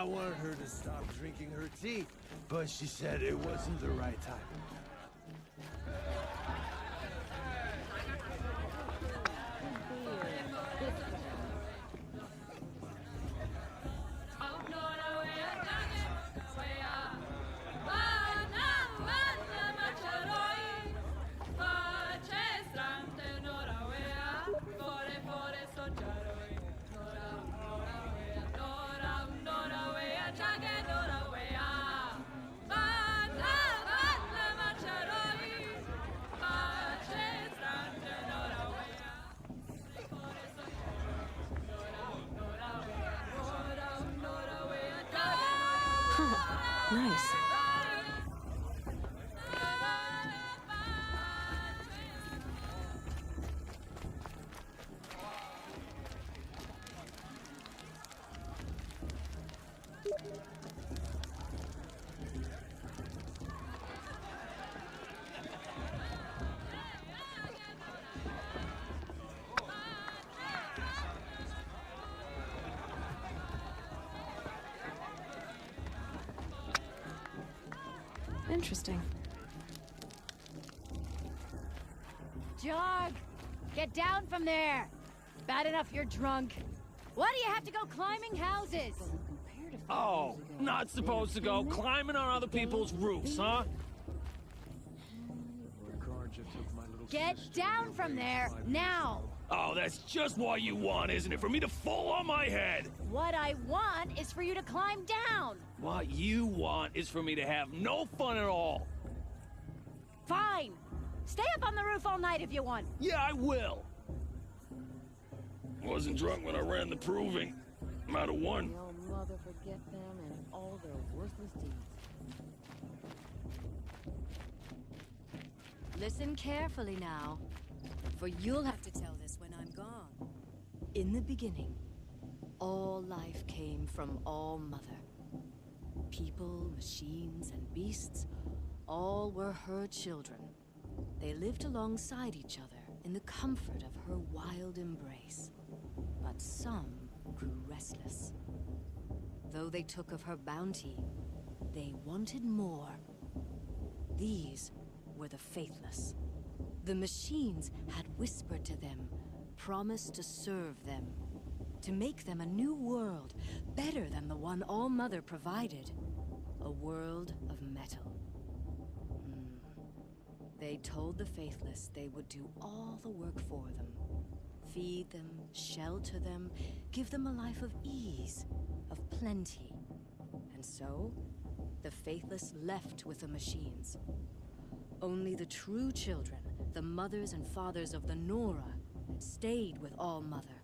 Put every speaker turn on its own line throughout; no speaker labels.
I wanted her to stop drinking her tea, but she said it wasn't the right time.
Nice. Interesting.
Jog! Get down from there! Bad enough you're drunk. Why do you have to go climbing houses?
Oh, not supposed to go climbing on other people's roofs, huh?
Get down from there, now!
Oh, that's just what you want, isn't it? For me to fall on my head!
What I want is for you to climb down!
What you want is for me to have no fun at all.
Fine! Stay up on the roof all night if you want.
Yeah, I will. Wasn't drunk when I ran the proving. I'm out of one.
May your mother forget them and all their worthless deeds.
Listen carefully now, for you'll have to tell this when I'm gone. In the beginning, all life came from All Mother. People, machines, and beasts, all were her children. They lived alongside each other in the comfort of her wild embrace. But some grew restless. Though they took of her bounty, they wanted more. These were the faithless. The machines had whispered to them, promised to serve them, to make them a new world, better than the one All Mother provided. A world of metal. They told the faithless they would do all the work for them. Feed them, shelter them, give them a life of ease, of plenty. And so, the faithless left with the machines. Only the true children, the mothers and fathers of the Nora, stayed with All Mother.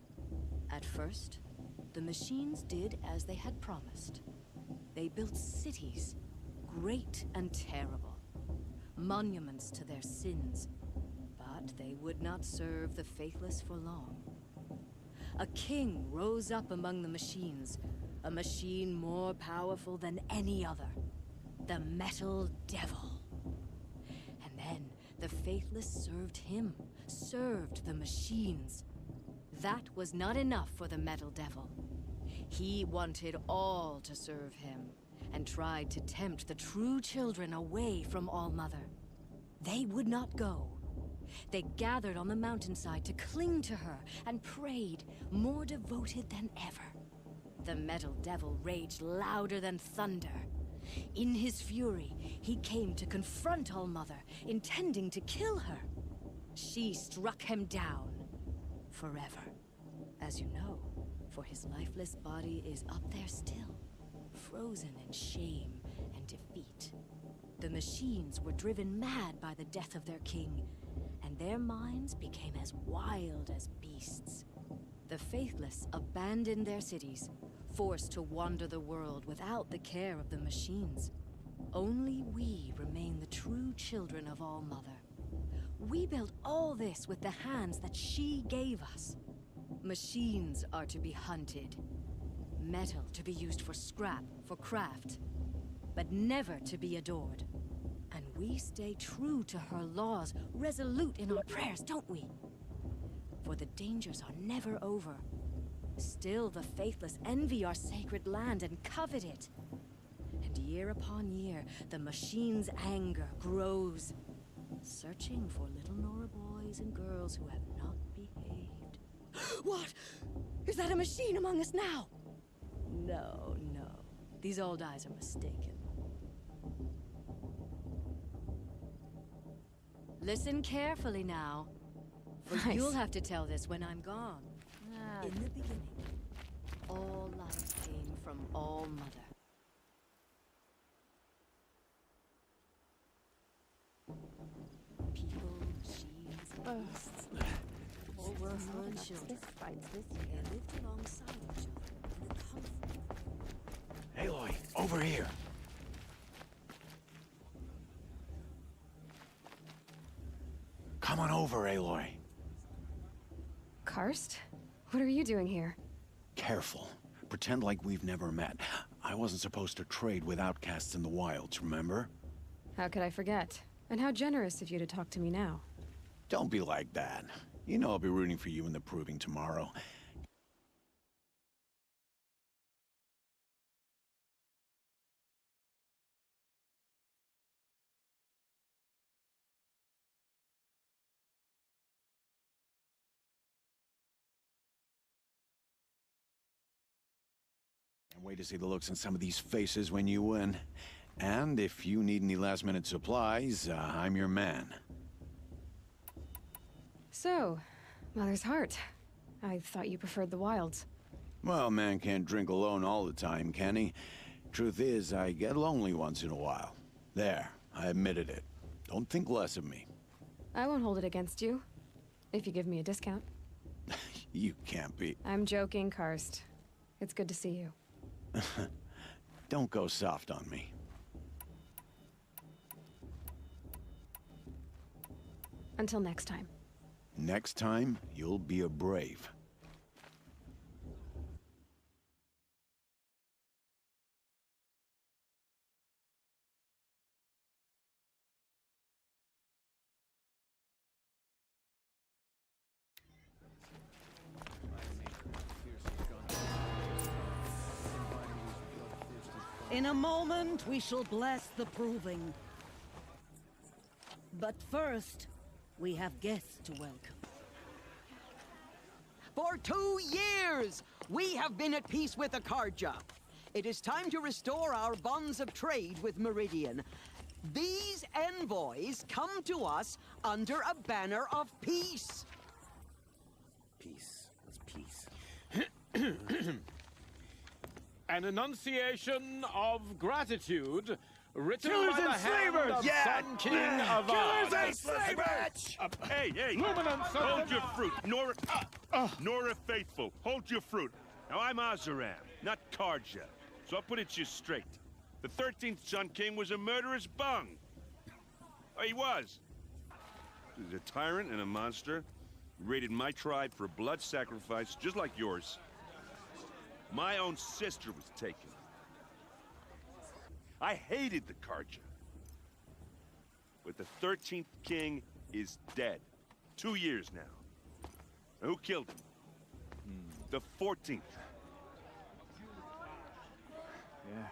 At first, the machines did as they had promised. They built cities, great and terrible, monuments to their sins, but they would not serve the faithless for long. A king rose up among the machines, a machine more powerful than any other, the Metal Devil. And then the faithless served him, served the machines. That was not enough for the Metal Devil. He wanted all to serve him, and tried to tempt the true children away from All Mother. They would not go. They gathered on the mountainside to cling to her and prayed, more devoted than ever. The Metal Devil raged louder than thunder. In his fury, he came to confront All Mother, intending to kill her. She struck him down forever. As you know, for his lifeless body is up there still, frozen in shame and defeat. The machines were driven mad by the death of their king, and their minds became as wild as beasts. The faithless abandoned their cities, forced to wander the world without the care of the machines. Only we remain the true children of All Mother. We built all this with the hands that she gave us. Machines are to be hunted. Metal to be used for scrap, for craft. But never to be adored. And we stay true to her laws, resolute in our prayers, don't we? For the dangers are never over. Still the faithless envy our sacred land and covet it. And year upon year, the machine's anger grows, searching for little Nora boys and girls who have not behaved. What? Is that a machine among us now? No, no. These old eyes are mistaken. Listen carefully now, for
Nice.
you'll have to tell this when I'm gone. In the beginning, all life came from All Mother. People, machines, and beasts. All were her children. They lived alongside each other in a comfort.
Aloy, over here. Come on over, Aloy.
Karst? What are you doing here?
Careful. Pretend like we've never met. I wasn't supposed to trade with outcasts in the wilds, remember?
How could I forget? And how generous of you to talk to me now.
Don't be like that. You know I'll be rooting for you in the Proving tomorrow. Can't wait to see the looks on some of these faces when you win. And if you need any last-minute supplies, I'm your man.
So, Mother's Heart. I thought you preferred the wilds.
Well, man can't drink alone all the time, can he? Truth is, I get lonely once in a while. There, I admitted it. Don't think less of me.
I won't hold it against you. If you give me a discount.
You can't be...
I'm joking, Karst. It's good to see you.
Don't go soft on me.
Until next time.
Next time, you'll be a brave.
In a moment, we shall bless the Proving. But first, we have guests to welcome.
For 2 years, we have been at peace with Akarja. It is time to restore our bonds of trade with Meridian. These envoys come to us under a banner of peace.
Peace. That's peace.
An enunciation of gratitude written
Killers
by the
and
hand
slavers!
of
Yeah!
Sun King Avad.
Killers and slavers!
Hey,
Luminance of
hold
the-
your fruit. Nora Faithful, hold your fruit. Now, I'm Azaram, not Karja, so I'll put it to you straight. The 13th Sun King was a murderous bung. Oh, he was. He was a tyrant and a monster. He raided my tribe for a blood sacrifice, just like yours. My own sister was taken. I hated the Karja. But the 13th king is dead. 2 years now. Now, who killed him? The 14th.
Yeah.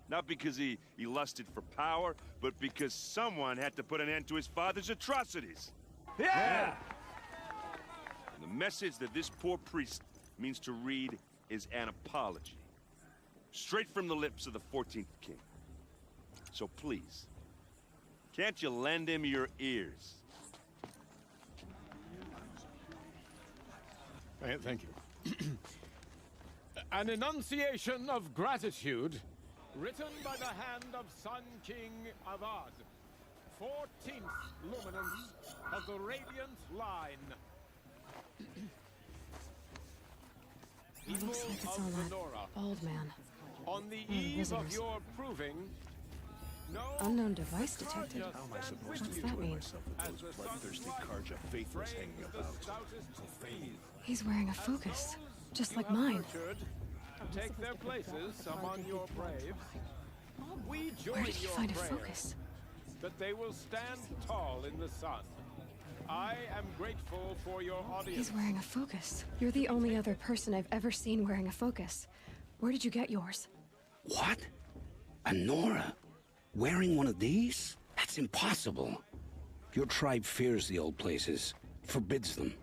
Not because he lusted for power, but because someone had to put an end to his father's atrocities.
Yeah!
And the message that this poor priest means to read is an apology. Straight from the lips of the 14th king. So please, can't you lend him your ears?
Thank you. An enunciation of gratitude written by the hand of Sun King Avad, 14th luminance of the Radiant Line.
It looks like it's
People
all
of the
that
Nora,
bald man.
on the
the
eve of
visitors.
your proving, no
Unknown device detected.
How am I supposed
What's that mean?
bloodthirsty Karja faithless hanging about?
He's wearing a focus, just like mine.
Take their places among your braves. We join
Where did he
your
find a
prayers
focus?
that they will stand tall in the sun. I am grateful for your audience.
He's wearing a focus. You're the only other person I've ever seen wearing a focus. Where did you get yours?
What? A Nora? Wearing one of these? That's impossible. Your tribe fears the old places, forbids them.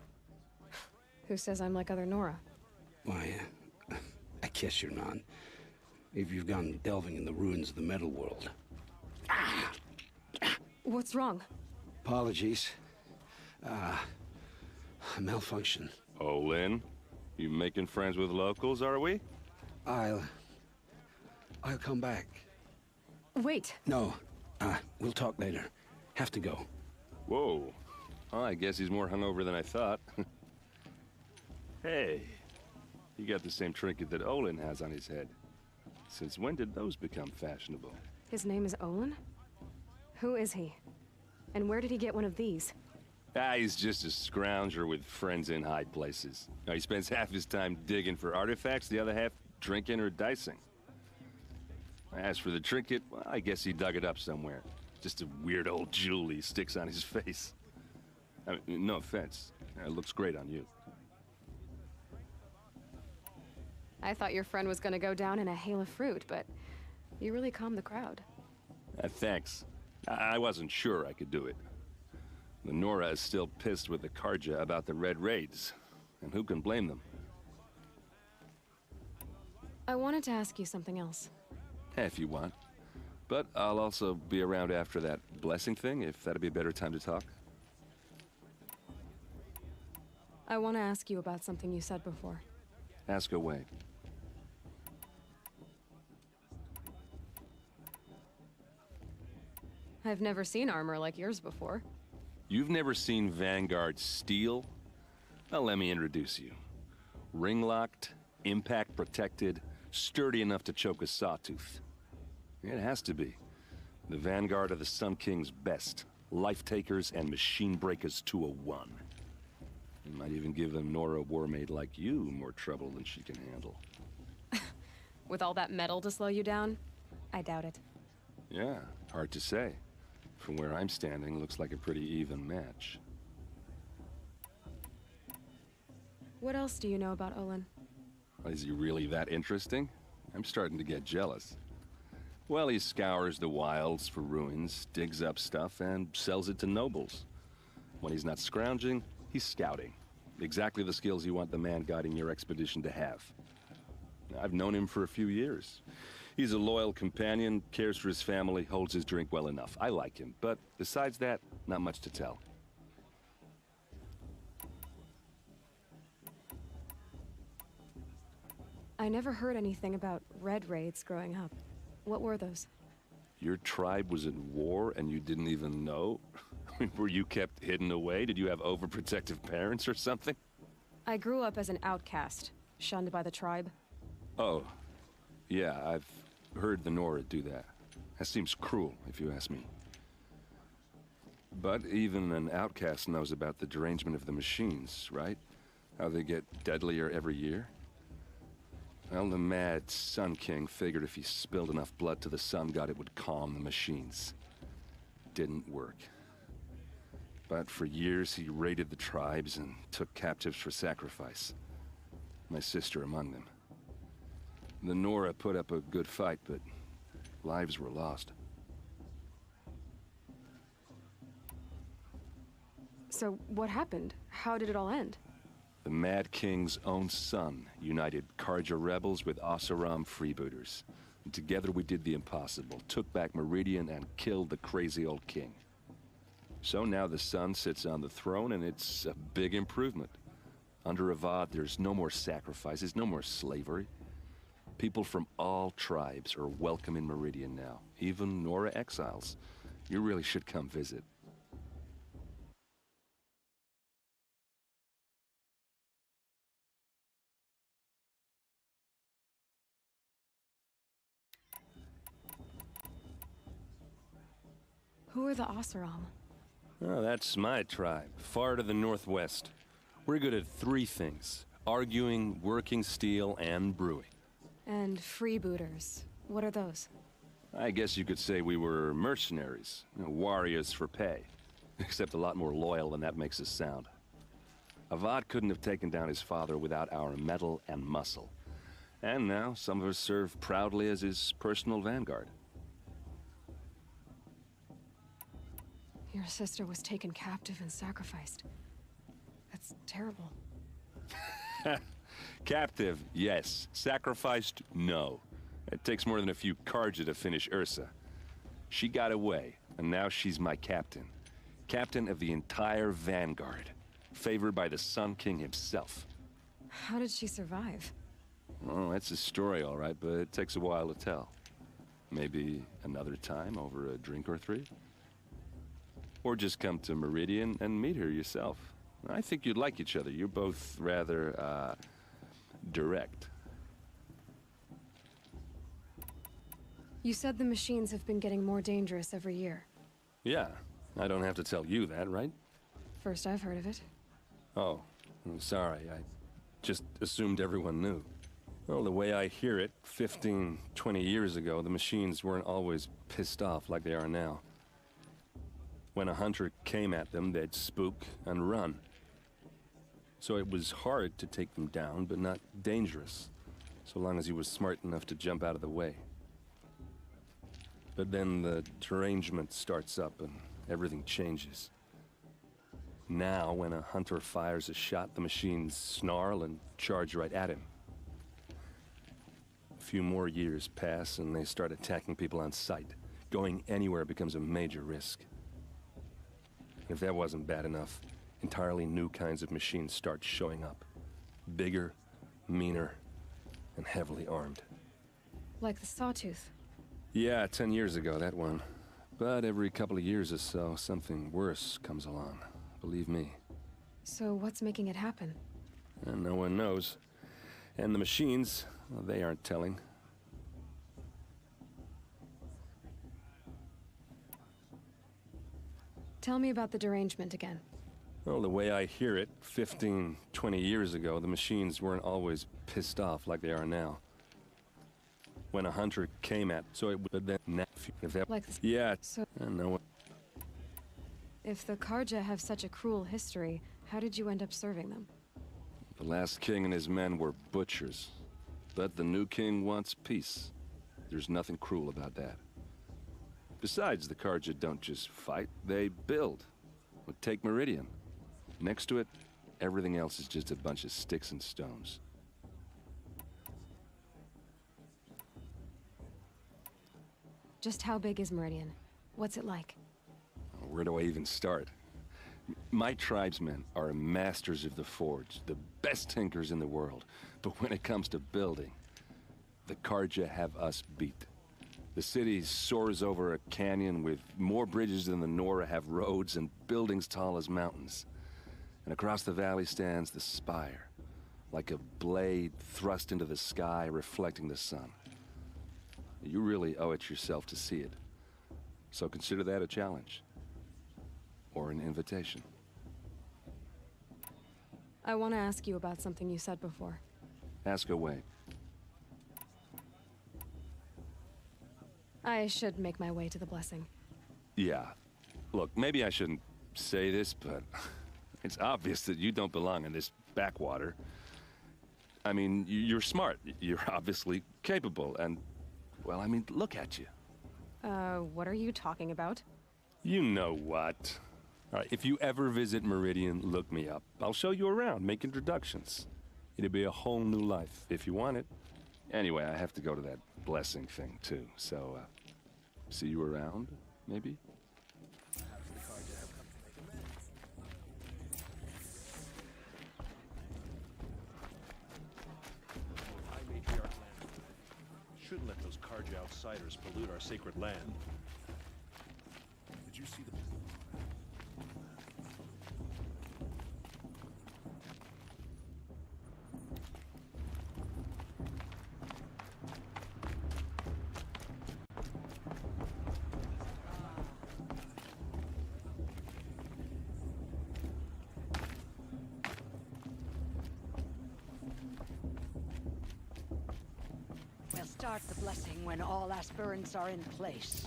Who says I'm like other Nora?
Why, I guess you're not. If you've gone delving in the ruins of the metal world.
What's wrong?
Apologies. A malfunction.
Oh, Lynn? You making friends with locals, are we?
I'll come back.
Wait.
No, we'll talk later. Have to go.
Whoa. Oh, I guess he's more hungover than I thought. Hey, you got the same trinket that Olin has on his head. Since when did those become fashionable?
His name is Olin? Who is he? And where did he get one of these?
He's just a scrounger with friends in high places. He spends half his time digging for artifacts, the other half drinking or dicing. As for the trinket, well, I guess he dug it up somewhere. Just a weird old jewel he sticks on his face. I mean, no offense. It looks great on you.
I thought your friend was gonna go down in a hail of fruit, but you really calmed the crowd.
Thanks. I wasn't sure I could do it. The Nora is still pissed with the Carja about the Red Raids, and who can blame them?
I wanted to ask you something else.
If you want. But I'll also be around after that blessing thing, if that'd be a better time to talk.
I want to ask you about something you said before.
Ask away.
I've never seen armor like yours before.
You've never seen Vanguard steel? Well, let me introduce you. Ring-locked, impact-protected, sturdy enough to choke a sawtooth. It has to be. The Vanguard of the Sun King's best. Life-takers and machine breakers to a one. It might even give a Nora warmaid like you more trouble than she can handle.
With all that metal to slow you down? I doubt it.
Yeah, hard to say. From where I'm standing, looks like a pretty even match.
What else do you know about Olin?
Is he really that interesting? I'm starting to get jealous. Well, he scours the wilds for ruins, digs up stuff, and sells it to nobles. When he's not scrounging, he's scouting. Exactly the skills you want the man guiding your expedition to have. I've known him for a few years. He's a loyal companion, cares for his family, holds his drink well enough. I like him, but besides that, not much to tell.
I never heard anything about Red Raids growing up. What were those?
Your tribe was at war and you didn't even know? Were you kept hidden away? Did you have overprotective parents or something?
I grew up as an outcast, shunned by the tribe.
Oh, yeah, I've heard the Nora do that. That seems cruel, if you ask me. But even an outcast knows about the derangement of the machines, right? How they get deadlier every year? Well, the mad Sun King figured if he spilled enough blood to the Sun God, it would calm the machines. Didn't work. But for years, he raided the tribes and took captives for sacrifice. My sister among them. The Nora put up a good fight, but lives were lost.
So what happened? How did it all end?
The Mad King's own son united Carja rebels with Oseram freebooters. And together we did the impossible, took back Meridian and killed the crazy old king. So now the son sits on the throne and it's a big improvement. Under Avad, there's no more sacrifices, no more slavery. People from all tribes are welcome in Meridian now, even Nora exiles. You really should come visit.
Who are the Oseram?
Oh, that's my tribe, far to the northwest. We're good at three things: arguing, working steel, and brewing.
And freebooters. What are those?
I guess you could say we were mercenaries, warriors for pay.
except a lot more loyal than that makes us sound. Avad couldn't have taken down his father without our metal and muscle. And now, some of us serve proudly as his personal vanguard.
Your sister was taken captive and sacrificed. That's terrible.
Captive, yes. Sacrificed, no. It takes more than a few Carja to finish Ursa. She got away, and now she's my captain. Captain of the entire Vanguard. Favored by the Sun King himself.
How did she survive?
Oh, that's a story, all right, but it takes a while to tell. Maybe another time over a drink or three? Or just come to Meridian and meet her yourself. I think you'd like each other. You're both rather, direct.
You said the machines have been getting more dangerous every year.
Yeah, I don't have to tell you that, right?
First I've heard of it.
Oh, I'm sorry. I just assumed everyone knew. Well, the way I hear it, 15, 20 years ago, the machines weren't always pissed off like they are now. When a hunter came at them, they'd spook and run. So it was hard to take them down, but not dangerous, so long as he was smart enough to jump out of the way. But then the derangement starts up and everything changes. Now, when a hunter fires a shot, the machines snarl and charge right at him. A few more years pass and they start attacking people on sight. Going anywhere becomes a major risk. If that wasn't bad enough, entirely new kinds of machines start showing up. Bigger, meaner, and heavily armed.
Like the Sawtooth.
Yeah, 10 years ago, that one. But every couple of years or so, something worse comes along. Believe me.
So what's making it happen?
And no one knows. And the machines, well, they aren't telling.
Tell me about the derangement again.
Well, the way I hear it, 15, 20 years ago, the machines weren't always pissed off like they are now. When a hunter came at, so it would then if that,
like this.
Yeah,
So
and no one.
if the Carja have such a cruel history, how did you end up serving them?
The last king and his men were butchers. But the new king wants peace. There's nothing cruel about that. Besides, the Carja don't just fight, they build. Well, take Meridian. Next to it, everything else is just a bunch of sticks and stones.
Just how big is Meridian? What's it like?
Where do I even start? My tribesmen are masters of the forge, the best tinkers in the world. But when it comes to building, the Carja have us beat. The city soars over a canyon with more bridges than the Nora have roads and buildings tall as mountains. And across the valley stands the spire, like a blade thrust into the sky reflecting the sun. You really owe it yourself to see it. So consider that a challenge. Or an invitation.
I want to ask you about something you said before.
Ask away.
I should make my way to the blessing.
Yeah. Look, maybe I shouldn't say this, but it's obvious that you don't belong in this backwater. I mean, you're smart. You're obviously capable, and, well, I mean, look at you.
What are you talking about?
You know what. All right, if you ever visit Meridian, look me up. I'll show you around, make introductions. It'll be a whole new life, if you want it. Anyway, I have to go to that blessing thing, too, so, see you around, maybe?
Shouldn't let those Carja outsiders pollute our sacred land. Did you see the...
We'll start the blessing when all aspirants are in place.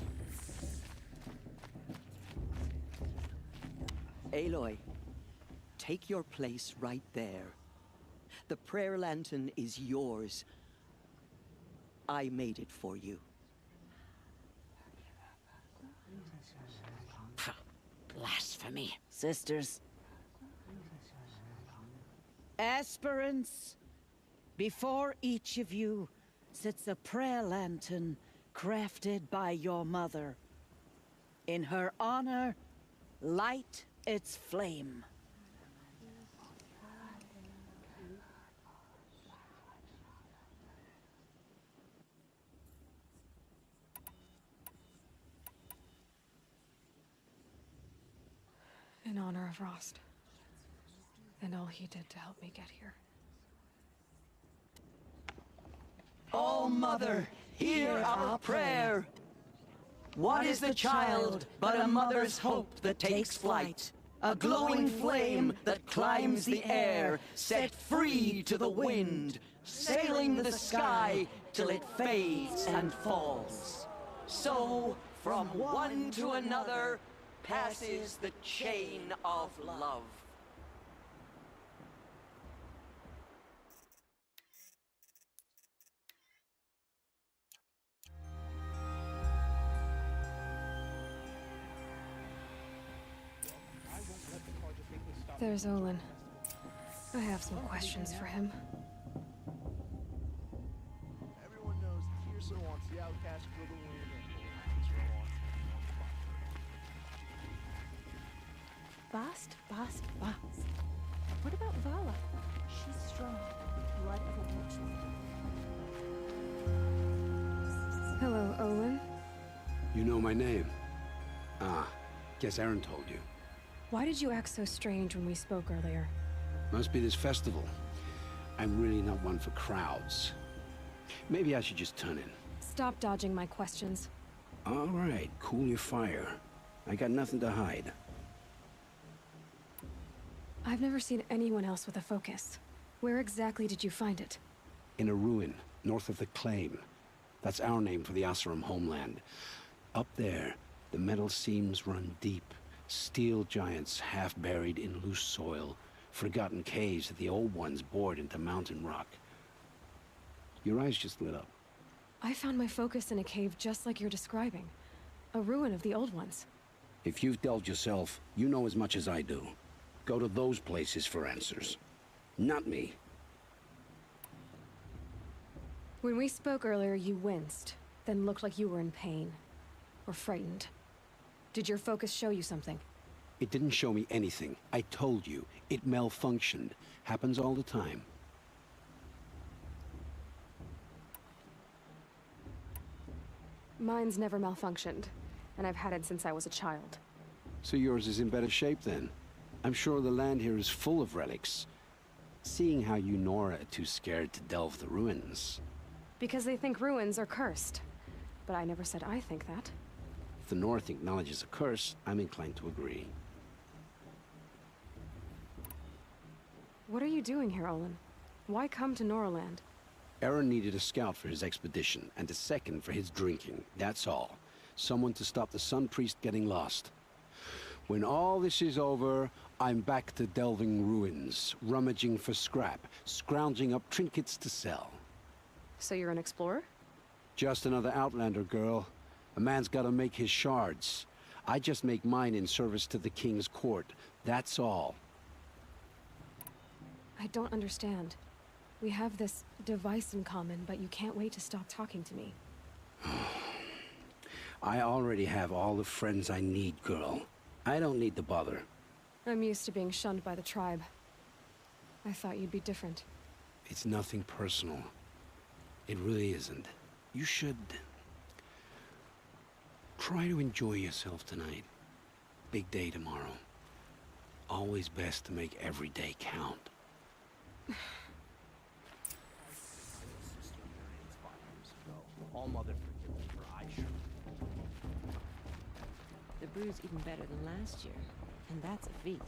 Aloy, take your place right there. The prayer lantern is yours. I made it for you.
Blasphemy. Sisters. Aspirants, before each of you sits a prayer lantern crafted by your mother. In her honor, light its flame.
In honor of Rost. And all he did to help me get here.
All Mother, hear our prayer. What is the child but a mother's hope that takes flight? A glowing flame that climbs the air, set free to the wind, sailing the sky till it fades and falls. So, from one to another, passes the chain of love.
There's Olin. I have some questions for him.
Everyone knows Teersa wants the outcast for the win.
Bast, Bast, Bast. What about Vala? She's strong. Blood of a witch.
Hello, Olin.
You know my name? Ah, guess Aaron told you.
Why did you act so strange when we spoke earlier?
Must be this festival. I'm really not one for crowds. Maybe I should just turn in.
Stop dodging my questions.
All right, cool your fire. I got nothing to hide.
I've never seen anyone else with a focus. Where exactly did you find it?
In a ruin, north of the Claim. That's our name for the Oseram homeland. Up there, the metal seams run deep. Steel giants half buried in loose soil. Forgotten caves that the old ones bored into mountain rock. Your eyes just lit up.
I found my focus in a cave just like you're describing. A ruin of the old ones.
If you've delved yourself, you know as much as I do. Go to those places for answers. Not me.
When we spoke earlier, you winced, then looked like you were in pain. Or frightened. Did your focus show you something?
It didn't show me anything. I told you. It malfunctioned. Happens all the time.
Mine's never malfunctioned, and I've had it since I was a child.
So yours is in better shape then? I'm sure the land here is full of relics. Seeing how you Nora are too scared to delve the ruins.
Because they think ruins are cursed. But I never said I think that.
If the North acknowledges a curse, I'm inclined to agree.
What are you doing here, Olin? Why come to Noraland?
Aaron needed a scout for his expedition, and a second for his drinking. That's all. Someone to stop the Sun Priest getting lost. When all this is over, I'm back to delving ruins, rummaging for scrap, scrounging up trinkets to sell.
So you're an explorer?
Just another Outlander, girl. A man's gotta make his shards. I just make mine in service to the King's court. That's all.
I don't understand. We have this device in common, but you can't wait to stop talking to me.
I already have all the friends I need, girl. I don't need the bother.
I'm used to being shunned by the tribe. I thought you'd be different.
It's nothing personal. It really isn't. You should... try to enjoy yourself tonight. Big day tomorrow. Always best to make every day count.
All Mother forgive me for I sure.
The brew's even better than last year, and that's a feat.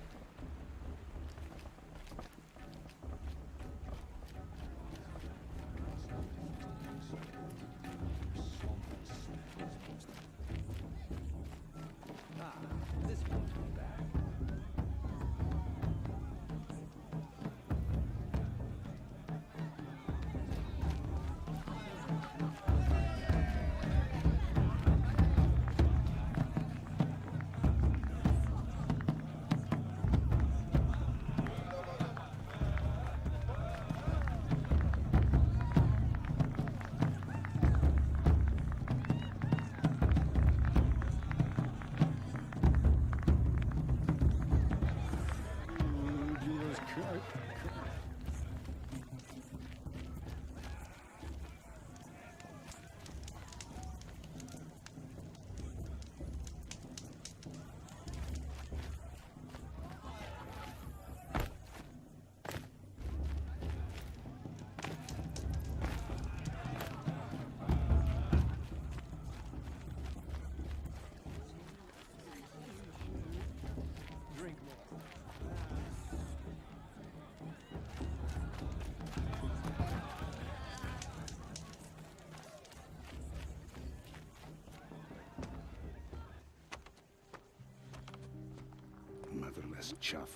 Pointless chuff.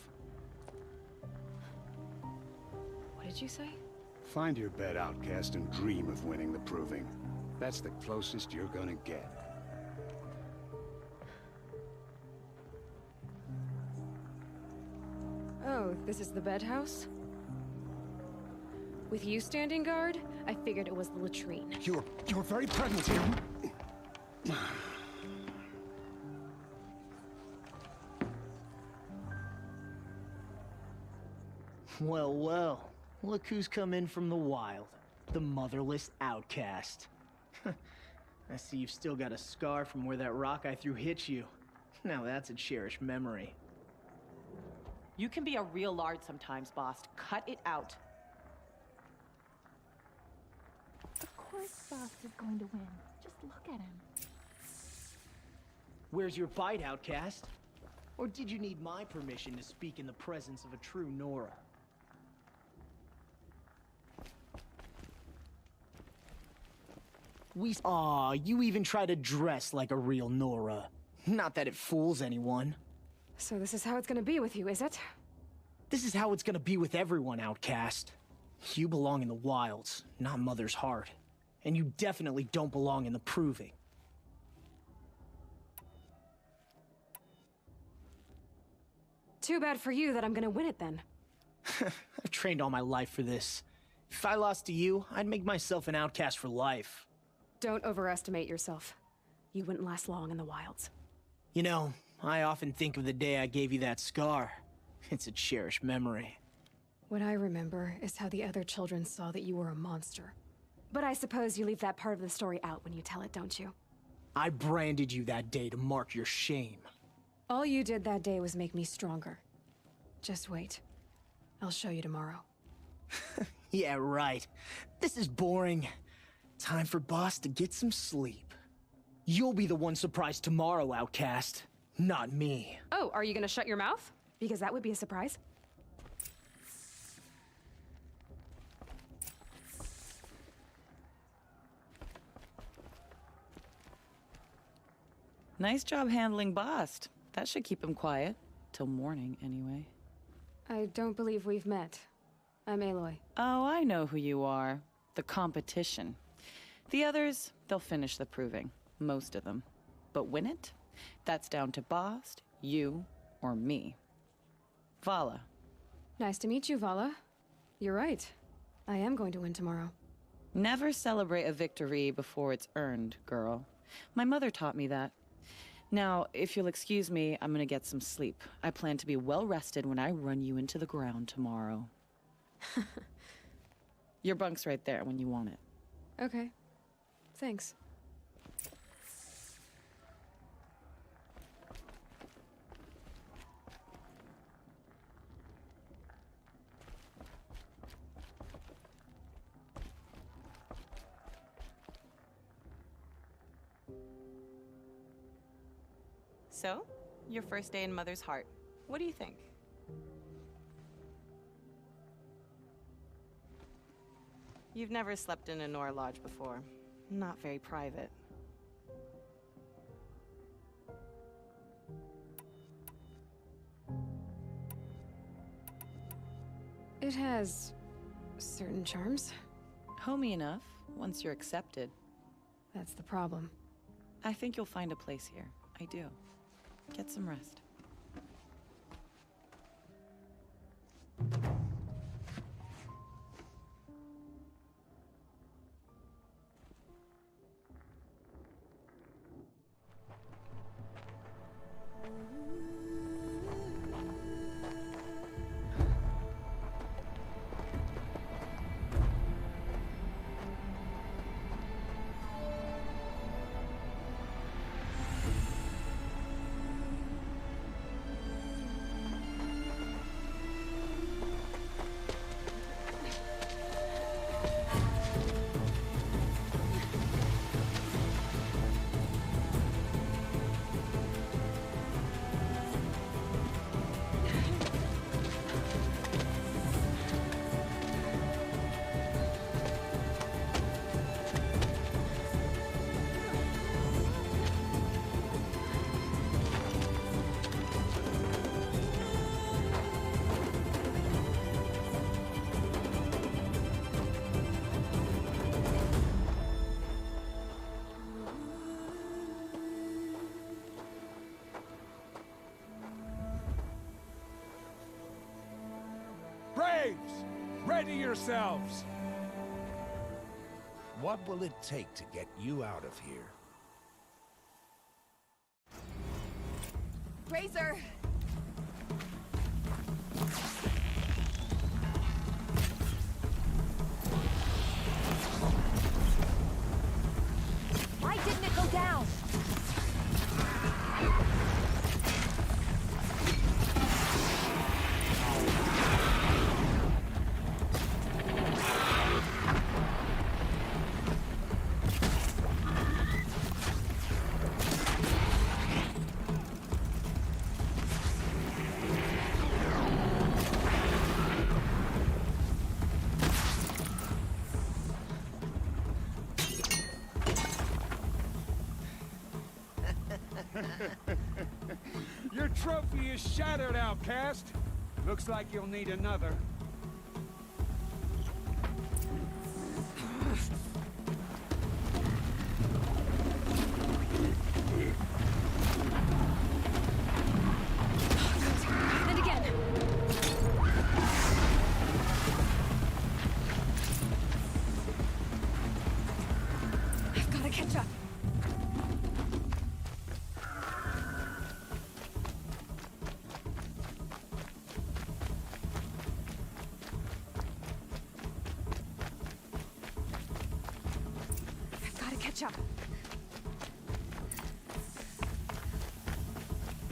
What did you say?
Find your bed, outcast, and dream of winning the proving. That's the closest you're gonna get.
Oh, this is the bed house? With you standing guard, I figured it was the latrine.
Your very presence here.
Well, well. Look who's come in from the wild. The motherless outcast. I see you've still got a scar from where that rock I threw hit you. Now that's a cherished memory.
You can be a real lard sometimes, boss. Cut it out.
Of course Bast is going to win. Just look at him.
Where's your bite, outcast? Or did you need my permission to speak in the presence of a true Nora? Aw, you even try to dress like a real Nora. Not that it fools anyone.
So this is how it's gonna be with you, is it?
This is how it's gonna be with everyone, outcast. You belong in the wilds, not Mother's Heart. And you definitely don't belong in the Proving.
Too bad for you that I'm gonna win it then.
I've trained all my life for this. If I lost to you, I'd make myself an outcast for life.
Don't overestimate yourself. You wouldn't last long in the wilds.
You know, I often think of the day I gave you that scar. It's a cherished memory.
What I remember is how the other children saw that you were a monster. But I suppose you leave that part of the story out when you tell it, don't you?
I branded you that day to mark your shame.
All you did that day was make me stronger. Just wait. I'll show you tomorrow.
Yeah, right. This is boring. Time for Boss to get some sleep. You'll be the one surprised tomorrow, outcast. Not me.
Oh, are you gonna shut your mouth? Because that would be a surprise.
Nice job handling Bast. That should keep him quiet. Till morning, anyway.
I don't believe we've met. I'm Aloy.
Oh, I know who you are. The competition. The others, they'll finish the proving. Most of them. But win it? That's down to Bast, you, or me. Vala.
Nice to meet you, Vala. You're right. I am going to win tomorrow.
Never celebrate a victory before it's earned, girl. My mother taught me that. Now, if you'll excuse me, I'm gonna get some sleep. I plan to be well rested when I run you into the ground tomorrow. Your bunk's right there when you want it.
Okay. Thanks.
So, your first day in Mother's Heart. What do you think? You've never slept in a Nora Lodge before. Not very private.
It has certain charms.
Homey enough, once you're accepted.
That's the problem.
I think you'll find a place here. I do. Get some rest.
Ready yourselves!
What will it take to get you out of here?
Razor! Why didn't it go down?
Your trophy is shattered, outcast. Looks like you'll need another.
And again. I've got to catch up. I've got to catch up.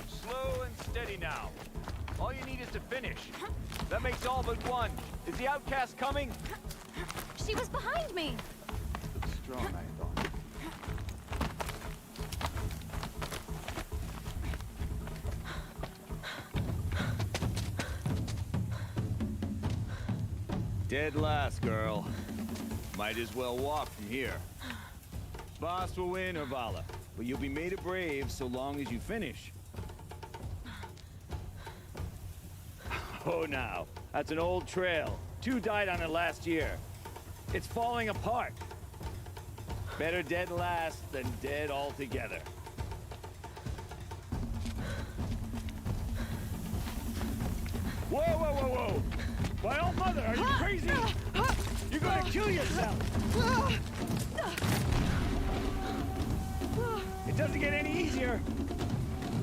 Slow and steady now. All you need is to finish. That makes all but one. Is the outcast coming?
She was behind me!
Strong, I thought.
Dead last, girl. Might as well walk from here. Boss will win or Vala, but you'll be made a brave so long as you finish. Oh, now. That's an old trail. 2 died on it last year. It's falling apart. Better dead last than dead altogether. Whoa, whoa, whoa, whoa! My old mother, are you crazy? You're gonna kill yourself! It doesn't get any easier.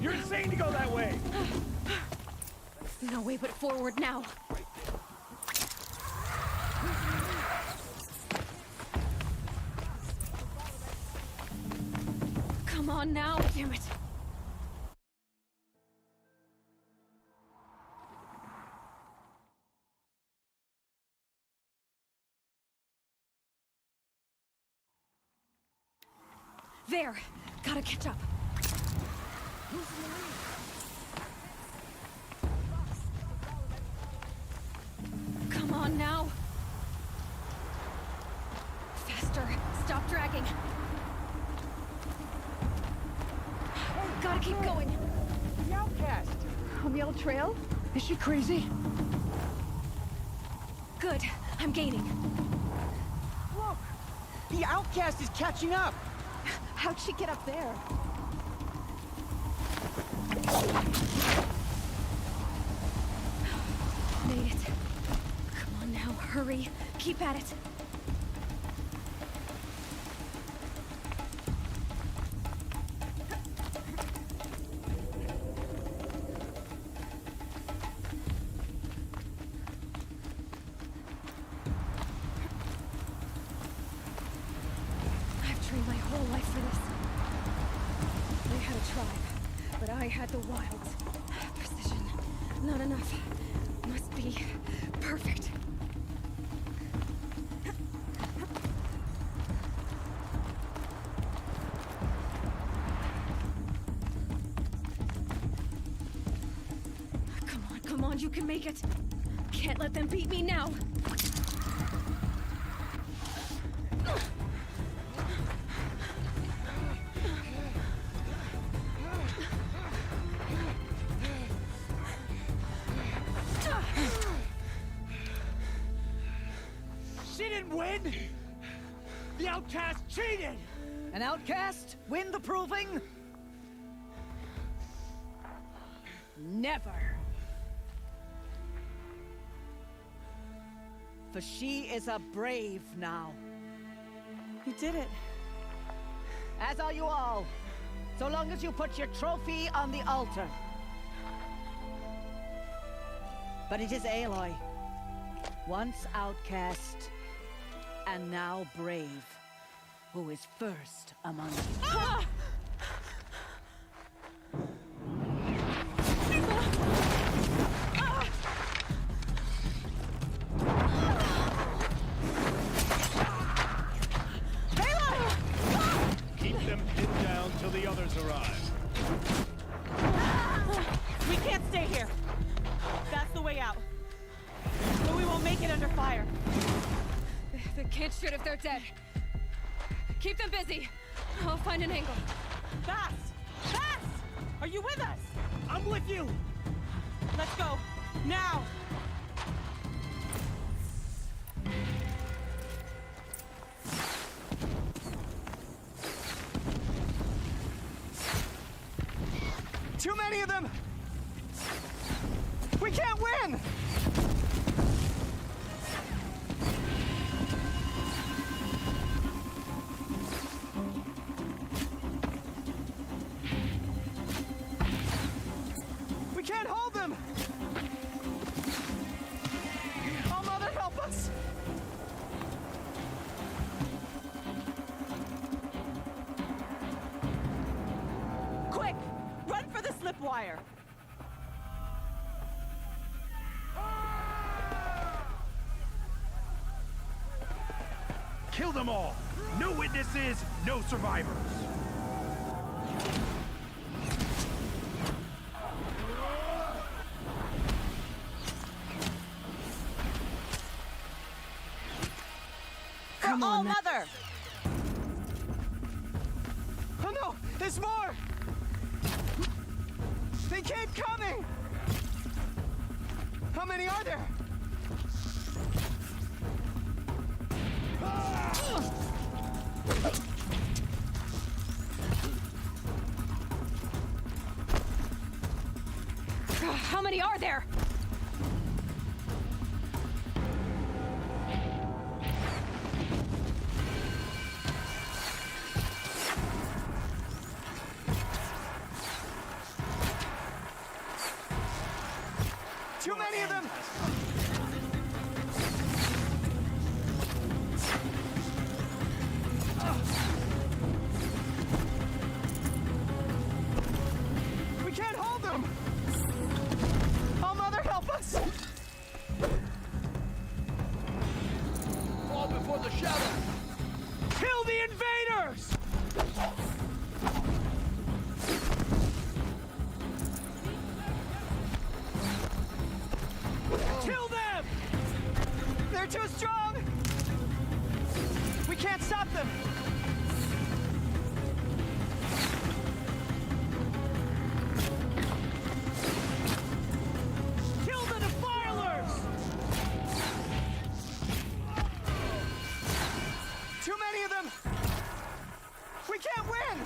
You're insane to go that way.
No way but forward now. Come on now, damn it. There! Gotta catch up. Come on now! Faster! Stop dragging! Gotta keep going!
The outcast! On the old trail? Is she crazy?
Good. I'm gaining.
Look! The outcast is catching up! How'd she get up there?
Made it. Come on now, hurry. Keep at it. I've trained my whole life for this. They had a tribe, but I had the wilds. Precision. Not enough. Must be perfect. Come on, you can make it. Can't let them beat me now.
She didn't win! The outcast cheated!
An outcast? Win the proving?
Never.
for she is a brave now.
You did it.
As are you all, so long as you put your trophy on the altar. But it is Aloy, once outcast, and now brave, who is first among you.
Ah!
Keep them pinned down till the others arrive.
We can't stay here. That's the way out. But we won't make it under fire.
They can't shoot if they're dead. Keep them busy. I'll find an angle.
Fast! Fast! Are you with us? I'm with you. Let's go. Now!
Too many of them! We can't win! We can't hold them! Oh, Mother, help us!
Quick! Run for the slip wire!
Kill them all! No witnesses, no survivors!
Come on, Mother!
Oh no! There's more! They keep coming! How many are there?
How many are there?
Too many of them! We can't hold them! Oh, Mother, help us!
Fall before the shadow!
Kill the invaders! Kill them! They're too strong! We can't stop them! Kill the defilers! Too many of them! We can't win!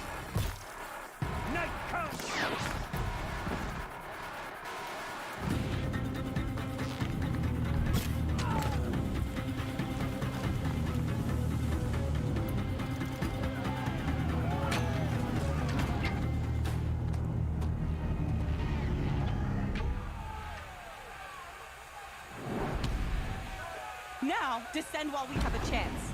Night comes!
Now, descend while we have a chance.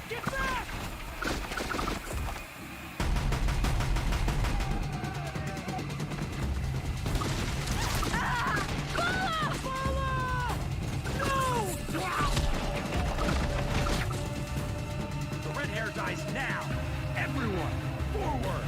Get back!
The red hair dies now! Everyone, forward!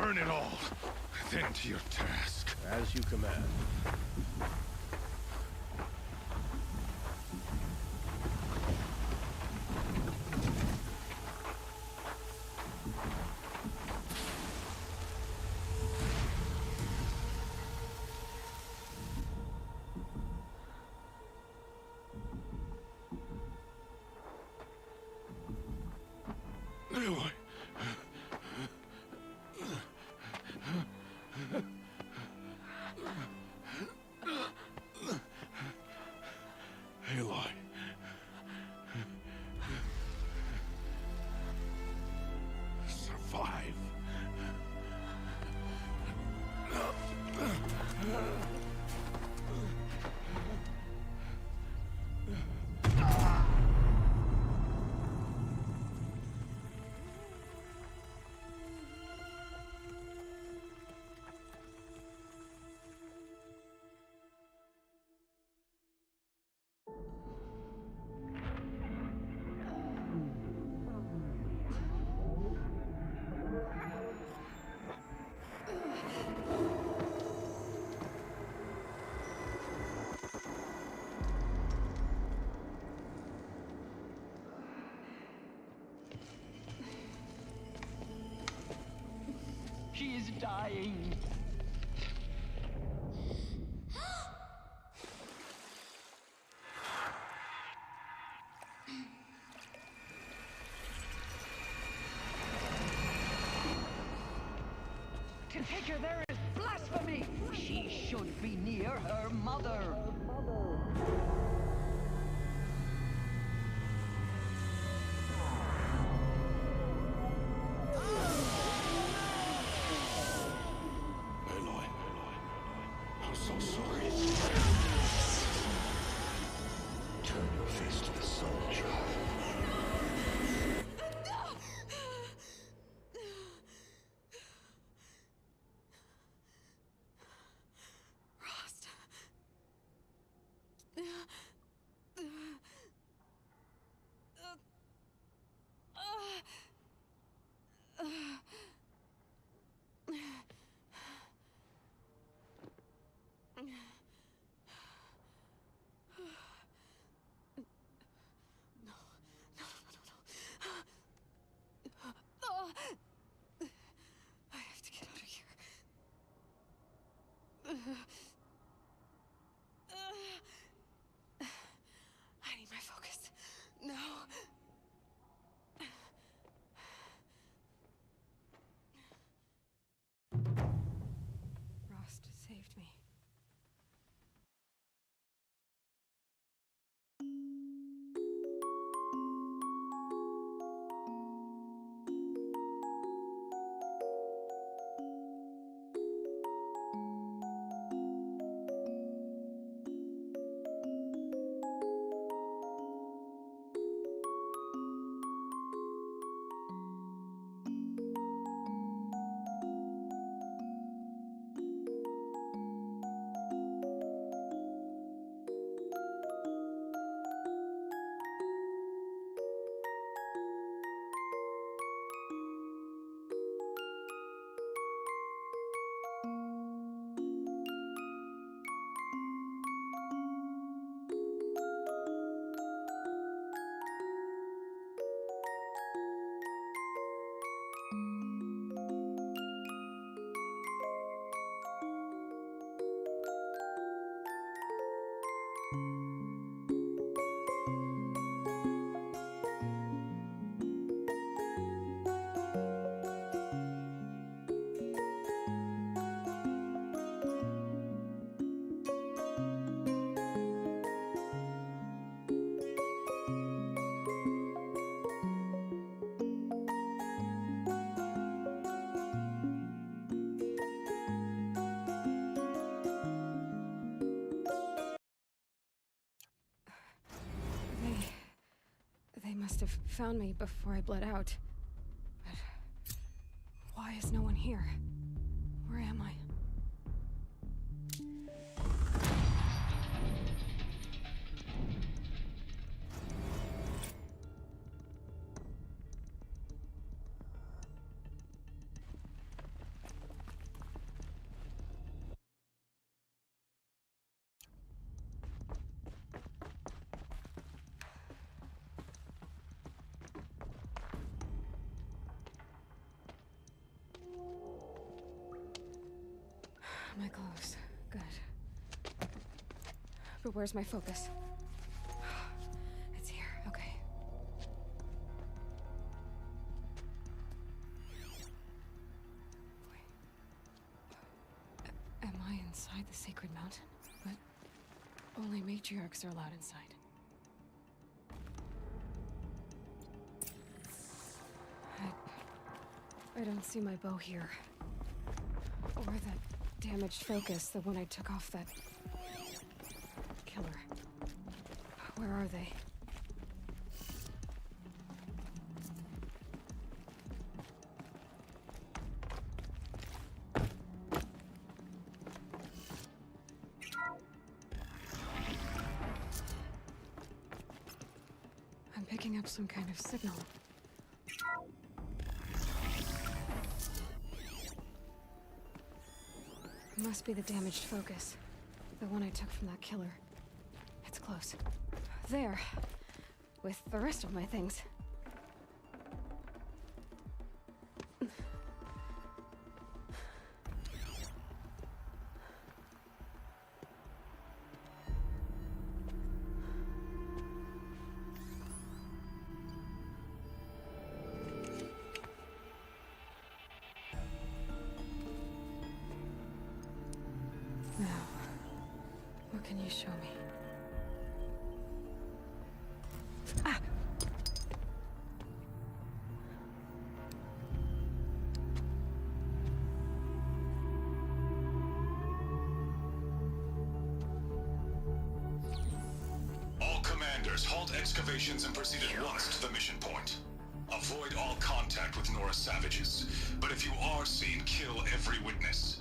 Burn it all. Then to your task.
As you command.
Aloy. Aloy. Survive.
She is dying. To take her there is blasphemy! She should be near her mother.
Aloy. I'm so sorry. Turn your face to the sun, child.
I have to get out of here. I need my focus. No. Rost saved me. They must have found me before I bled out. But why is no one here? Where am I? my clothes. Good. But where's my focus? It's here, okay. Wait. Am I inside the Sacred Mountain? But only matriarchs are allowed inside. I don't see my bow here. Or that damaged focus, the one I took off that killer. Where are they? I'm picking up some kind of signal. Must be the damaged focus. The one I took from that killer. It's close. There. With the rest of my things. Now, what can you show me? Ah!
All commanders, halt excavations and proceed at once to the mission point. Avoid all contact with Nora savages, but if you are seen, kill every witness.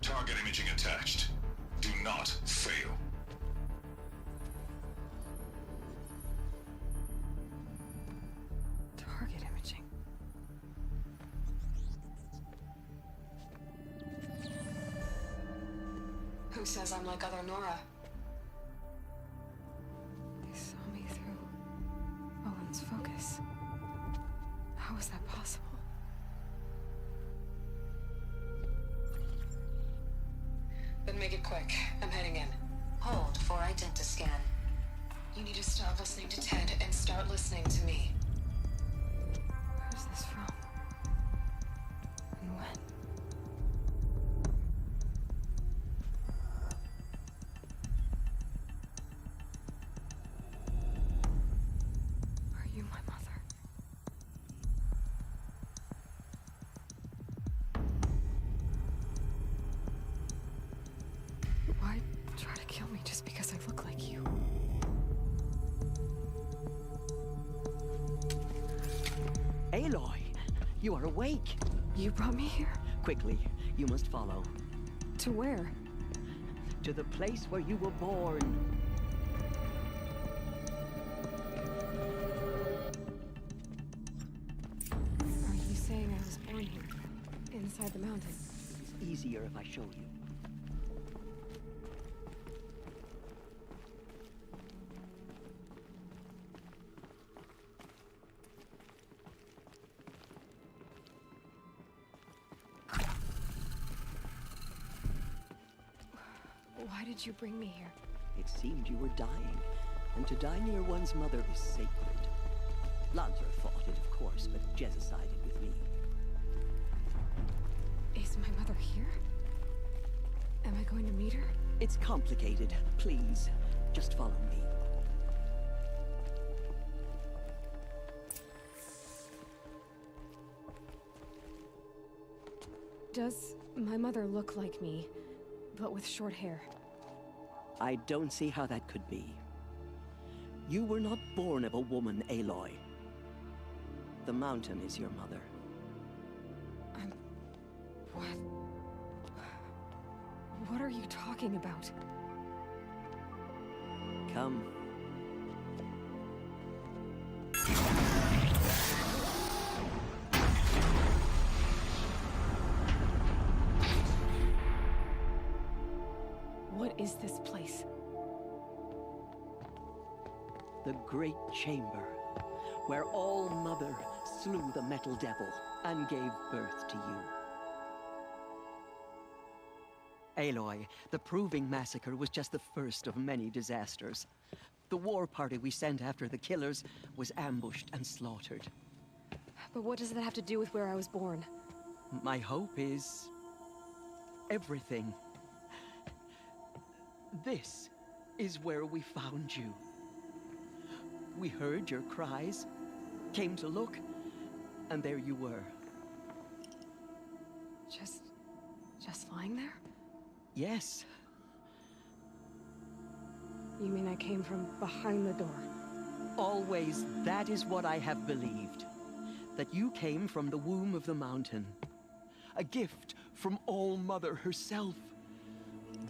Target imaging attached. Do not fail.
Target imaging. Who says I'm like other Nora? They saw me through Owen's focus. How is that possible? Then make it quick. I'm heading in.
Hold for identiscan.
You need to stop listening to Ted and start listening to me. Where's this from? And when? Are you my mother? Why try to kill me just because I look like you?
Aloy, you are awake.
You brought me here?
Quickly, you must follow.
To where?
To the place where you were born.
Are you saying I was born here? Inside the mountain?
It's easier if I show you.
Why did you bring me here?
It seemed you were dying, and to die near one's mother is sacred. Lansra fought it, of course, but Jezza sided with me.
Is my mother here? Am I going to meet her?
It's complicated. Please, just follow me.
Does my mother look like me, but with short hair?
I don't see how that could be. You were not born of a woman, Aloy. The mountain is your mother.
What? What are you talking about?
Come.
What is this place?
The Great Chamber, where All Mother slew the Metal Devil and gave birth to you. Aloy, the Proving Massacre was just the first of many disasters. The war party we sent after the killers was ambushed and slaughtered.
But what does that have to do with where I was born?
My hope is... everything. This is where we found you. We heard your cries, came to look, and there you were.
Just lying there?
Yes.
You mean I came from behind the door?
Always, that is what I have believed. That you came from the womb of the mountain. A gift from All-Mother herself.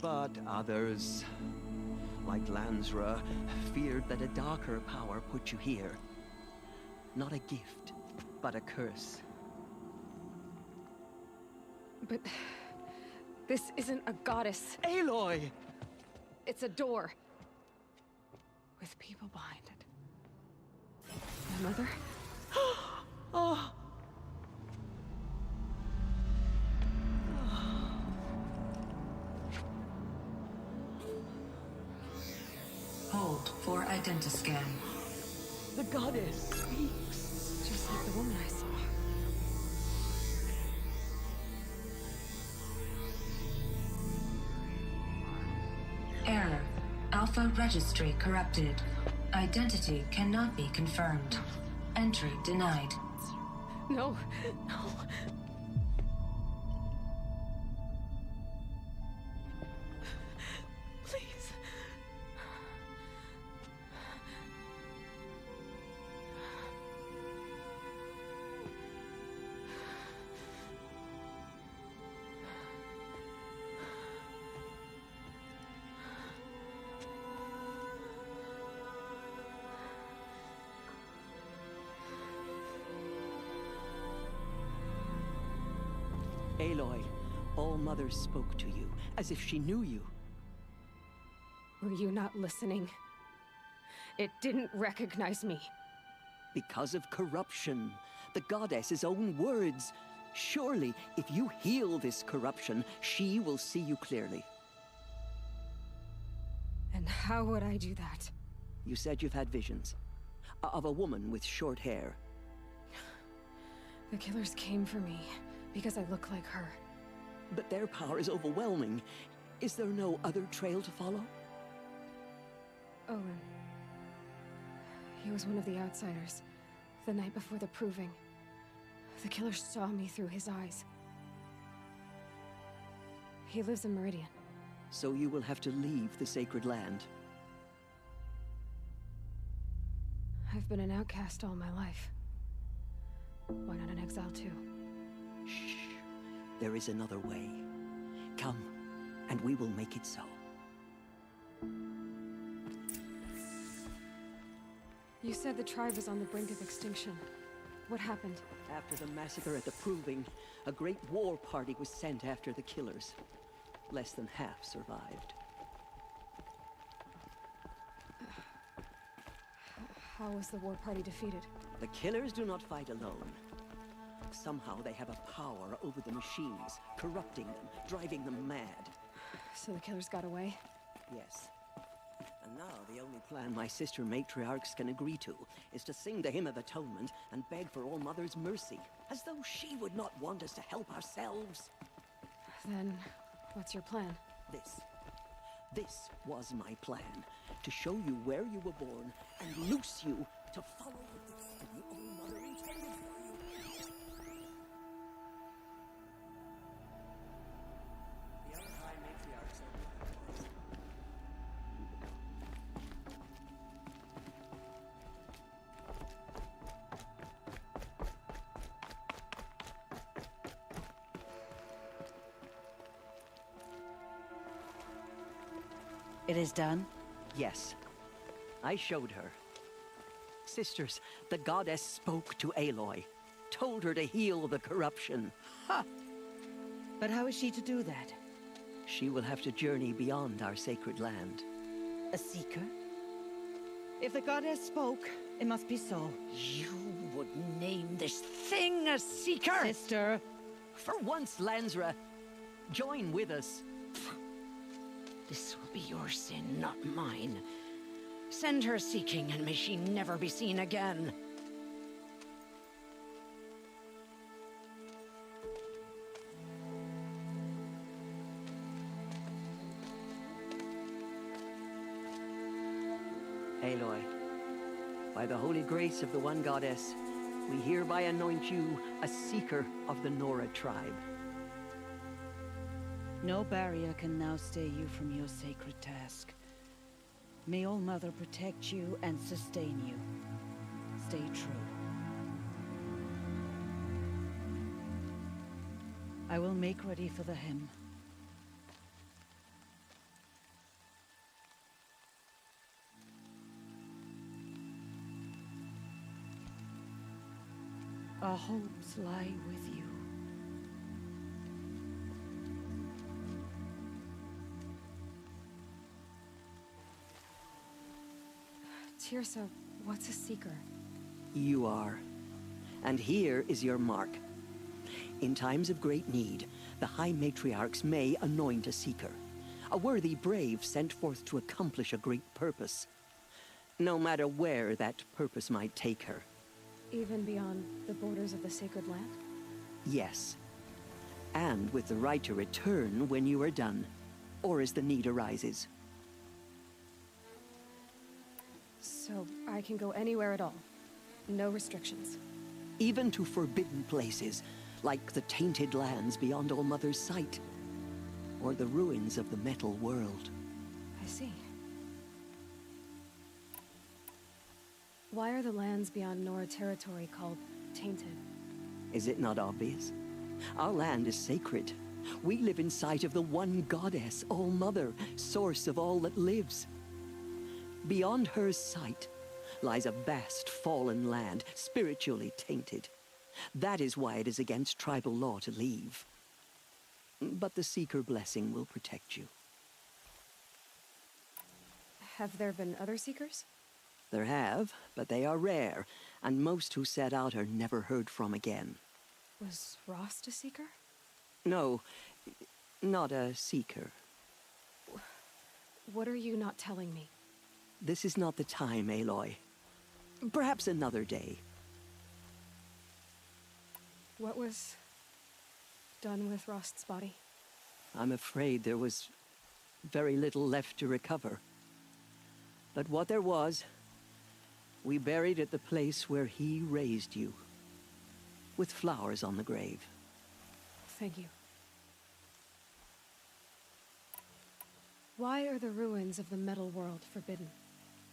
But others, like Lansra, feared that a darker power put you here. Not a gift, but a curse.
But... this isn't a goddess.
Aloy!
It's a door. With people behind it. My mother?
Oh!
Hold for identiscan.
The goddess speaks.
Just like the woman I saw.
Error. Alpha registry corrupted. Identity cannot be confirmed. Entry denied.
No, no. Please.
Aloy, All-Mother spoke to you, as if she knew you.
Were you not listening? It didn't recognize me.
Because of corruption. The goddess's own words. Surely, if you heal this corruption, she will see you clearly.
And how would I do that?
You said you've had visions. Of a woman with short hair.
The killers came for me. Because I look like her.
But their power is overwhelming. Is there no other trail to follow?
Owen. He was one of the outsiders. The night before the Proving. The killer saw me through his eyes. He lives in Meridian.
So you will have to leave the sacred land.
I've been an outcast all my life. Why not an exile too?
Shh. There is another way. Come, and we will make it so.
You said the tribe was on the brink of extinction. What happened?
After the massacre at the Proving, a great war party was sent after the killers. Less than half survived.
How was the war party defeated?
The killers do not fight alone. Somehow they have a power over the machines, corrupting them, driving them mad.
So the killers got away?
Yes. And now the only plan my sister matriarchs can agree to is to sing the Hymn of Atonement and beg for All-Mother's mercy, as though she would not want us to help ourselves.
Then, what's your plan?
This was my plan, to show you where you were born and loose you to follow the destiny All-Mother intended for you. The other High Matriarchs are...
It is done?
Yes. I showed her. Sisters, the goddess spoke to Aloy, told her to heal the corruption.
Ha! But how is she to do that?
She will have to journey beyond our sacred land.
A seeker? If the goddess spoke, it must be so.
You would name this thing a seeker?
Sister!
For once, Lansra, join with us.
This will be your sin, not mine. Send her seeking, and may she never be seen again.
Aloy, by the holy grace of the One Goddess, we hereby anoint you a seeker of the Nora tribe.
No barrier can now stay you from your sacred task. May All Mother protect you and sustain you. Stay true. I will make ready for the hymn. Our hopes lie with you.
Tirsa, what's a seeker?
You are. And here is your mark. In times of great need, the High Matriarchs may anoint a seeker. A worthy brave sent forth to accomplish a great purpose. No matter where that purpose might take her.
Even beyond the borders of the sacred land?
Yes. And with the right to return when you are done, or as the need arises.
So I can go anywhere at all? No restrictions?
Even to forbidden places, like the tainted lands beyond All Mother's sight. Or the ruins of the metal world.
I see. Why are the lands beyond Nora territory called tainted?
Is it not obvious? Our land is sacred. We live in sight of the One Goddess, All Mother, source of all that lives. Beyond her sight lies a vast fallen land, spiritually tainted. That is why it is against tribal law to leave. But the Seeker blessing will protect you.
Have there been other Seekers?
There have, but they are rare, and most who set out are never heard from again.
Was Rost a Seeker?
No, not a Seeker.
What are you not telling me?
This is not the time, Aloy. Perhaps another day.
What was done with Rost's body?
I'm afraid there was very little left to recover. But what there was, we buried at the place where he raised you, with flowers on the grave.
Thank you. Why are the ruins of the metal world forbidden?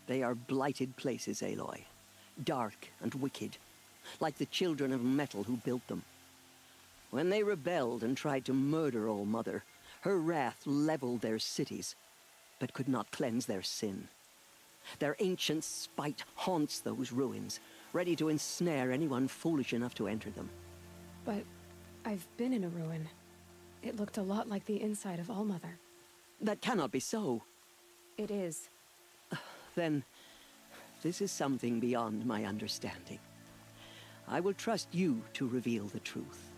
They are blighted places, Aloy. Dark and wicked, like the children of metal who built them. When they rebelled and tried to murder All Mother, her wrath leveled their cities, but could not cleanse their sin. Their ancient spite haunts those ruins, ready to ensnare anyone foolish enough to enter them.
But I've been in a ruin. It looked a lot like the inside of All Mother.
That cannot be so.
It is.
Then, this is something beyond my understanding. I will trust you to reveal the truth.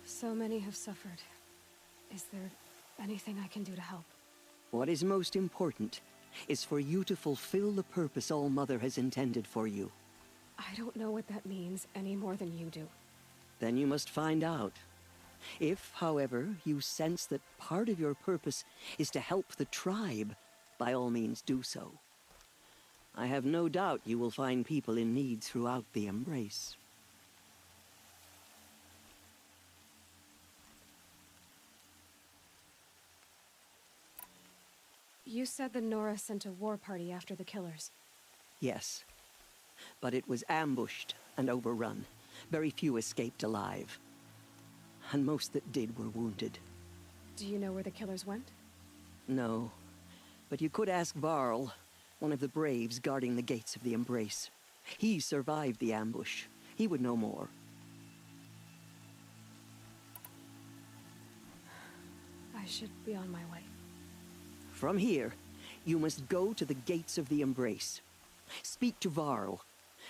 So many have suffered. Is there anything I can do to help?
What is most important is for you to fulfill the purpose All Mother has intended for you.
I don't know what that means any more than you do.
Then you must find out. If, however, you sense that part of your purpose is to help the tribe, by all means do so. I have no doubt you will find people in need throughout the Embrace.
You said the Nora sent a war party after the killers.
Yes, but it was ambushed and overrun. Very few escaped alive. And most that did were wounded.
Do you know where the killers went?
No, but you could ask Varl, one of the braves guarding the gates of the Embrace. He survived the ambush. He would know more.
I should be on my way.
From here, you must go to the gates of the Embrace. Speak to Varl,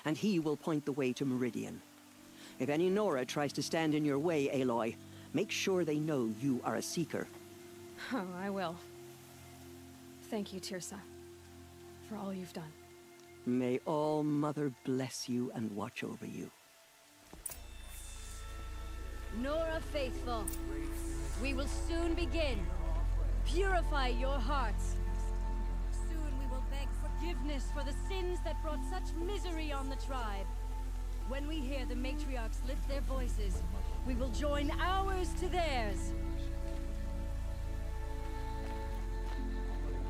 and he will point the way to Meridian. If any Nora tries to stand in your way, Aloy, make sure they know you are a Seeker.
Oh, I will. Thank you, Tirsa, for all you've done.
May All Mother bless you and watch over you.
Nora Faithful, we will soon begin. Purify your hearts. Soon we will beg forgiveness for the sins that brought such misery on the tribe. When we hear the matriarchs lift their voices, we will join ours to theirs.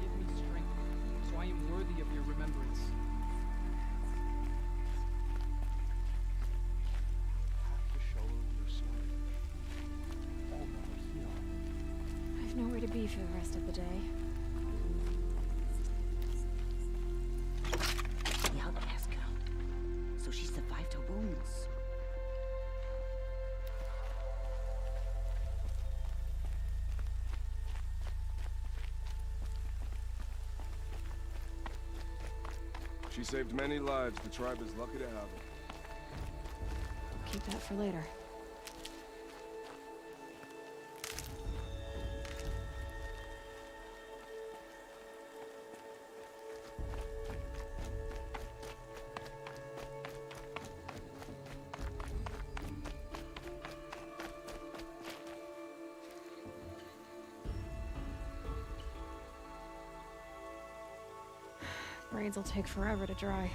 Give me strength, so I am worthy of your remembrance.
To show your sorry. All Mother heal.
I've nowhere to be for the rest of the day.
The outcast girl. So she survived her wounds.
She saved many lives. The tribe is lucky to have her.
Keep that for later. Braids will take forever to dry.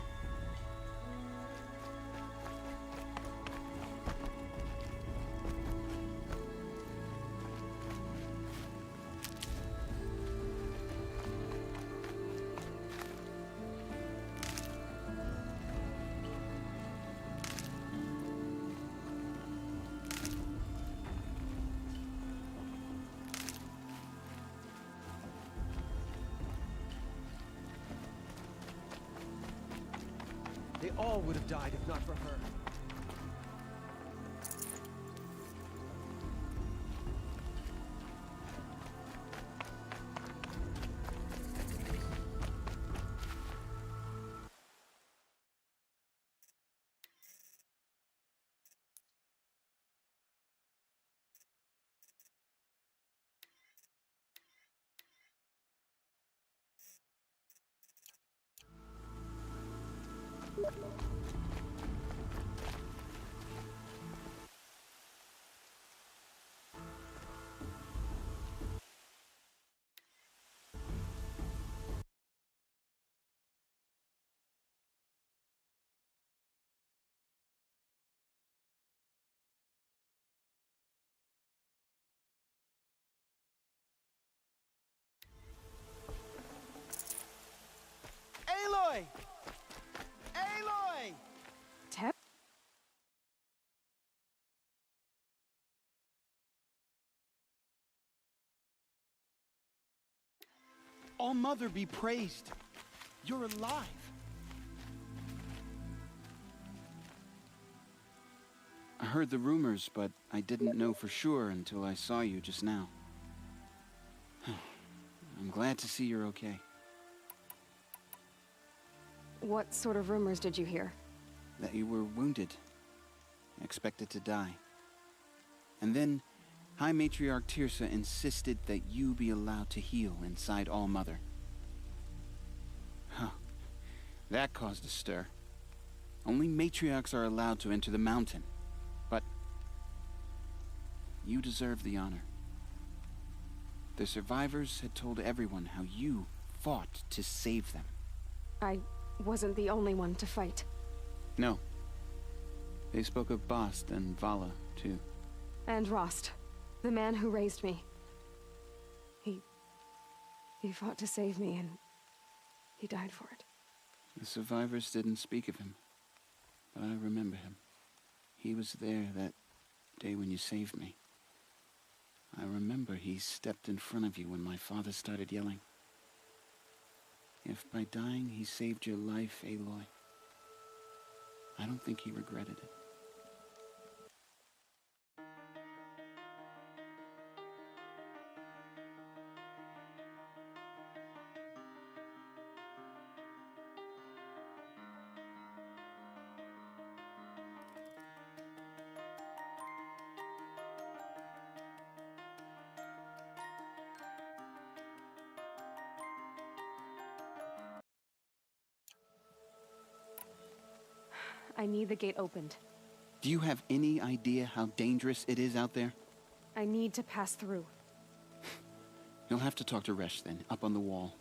They all would have died if not for her. Aloy! Aloy!
Tep?
All Mother be praised. You're alive.
I heard the rumors, but I didn't know for sure until I saw you just now. I'm glad to see you're okay.
What sort of rumors did you hear?
That you were wounded, expected to die. And then High Matriarch Tirsa insisted that you be allowed to heal inside All Mother. Huh. That caused a stir. Only matriarchs are allowed to enter the mountain. But you deserve the honor. The survivors had told everyone how you fought to save them.
I wasn't the only one to fight.
No. They spoke of Bast and Vala, too.
And Rost, the man who raised me. He fought to save me, and he died for it.
The survivors didn't speak of him, but I remember him. He was there that day when you saved me. I remember he stepped in front of you when my father started yelling. If by dying he saved your life, Aloy, I don't think he regretted it.
I need the gate opened.
Do you have any idea how dangerous it is out there?
I need to pass through.
You'll have to talk to Resh then, up on the wall.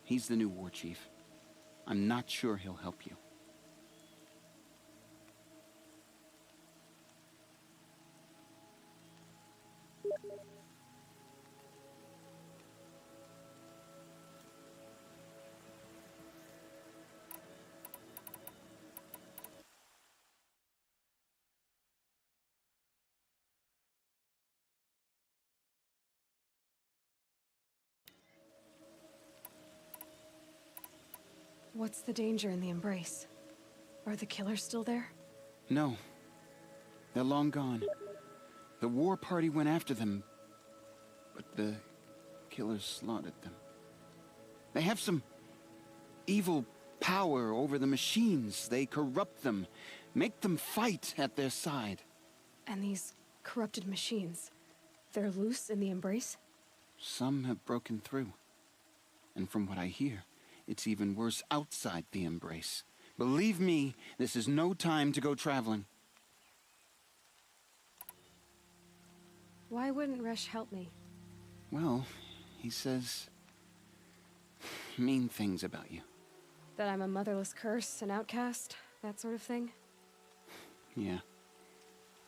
He's the new war chief. I'm not sure he'll help you.
What's the danger in the Embrace? Are the killers still there?
No. They're long gone. The war party went after them, but the killers slaughtered them. They have some evil power over the machines. They corrupt them, make them fight at their side.
And these corrupted machines, they're loose in the Embrace?
Some have broken through. And from what I hear, it's even worse outside the Embrace. Believe me, this is no time to go traveling.
Why wouldn't Resh help me?
Well, he says mean things about you.
That I'm a motherless curse, an outcast, that sort of thing?
Yeah.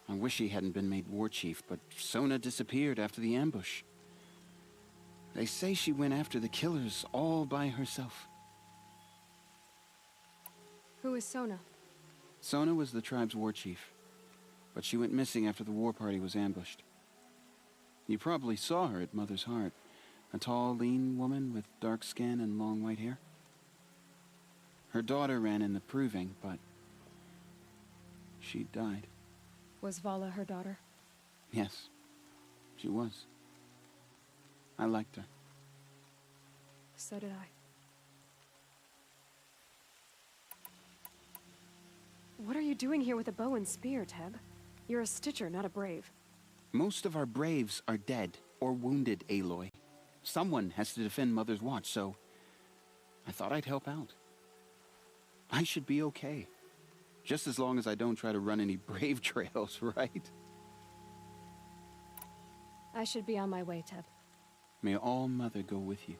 I wish he hadn't been made war chief, but Sona disappeared after the ambush. They say she went after the killers all by herself.
Who is Sona?
Sona was the tribe's war chief, but she went missing after the war party was ambushed. You probably saw her at Mother's Heart. A tall, lean woman with dark skin and long white hair. Her daughter ran in the proving, but she died.
Was Vala her daughter?
Yes, she was. I liked her.
So did I. What are you doing here with a bow and spear, Teb? You're a Stitcher, not a Brave.
Most of our Braves are dead or wounded, Aloy. Someone has to defend Mother's Watch, so I thought I'd help out. I should be okay. Just as long as I don't try to run any Brave trails, right?
I should be on my way, Teb.
May All Mother go with you.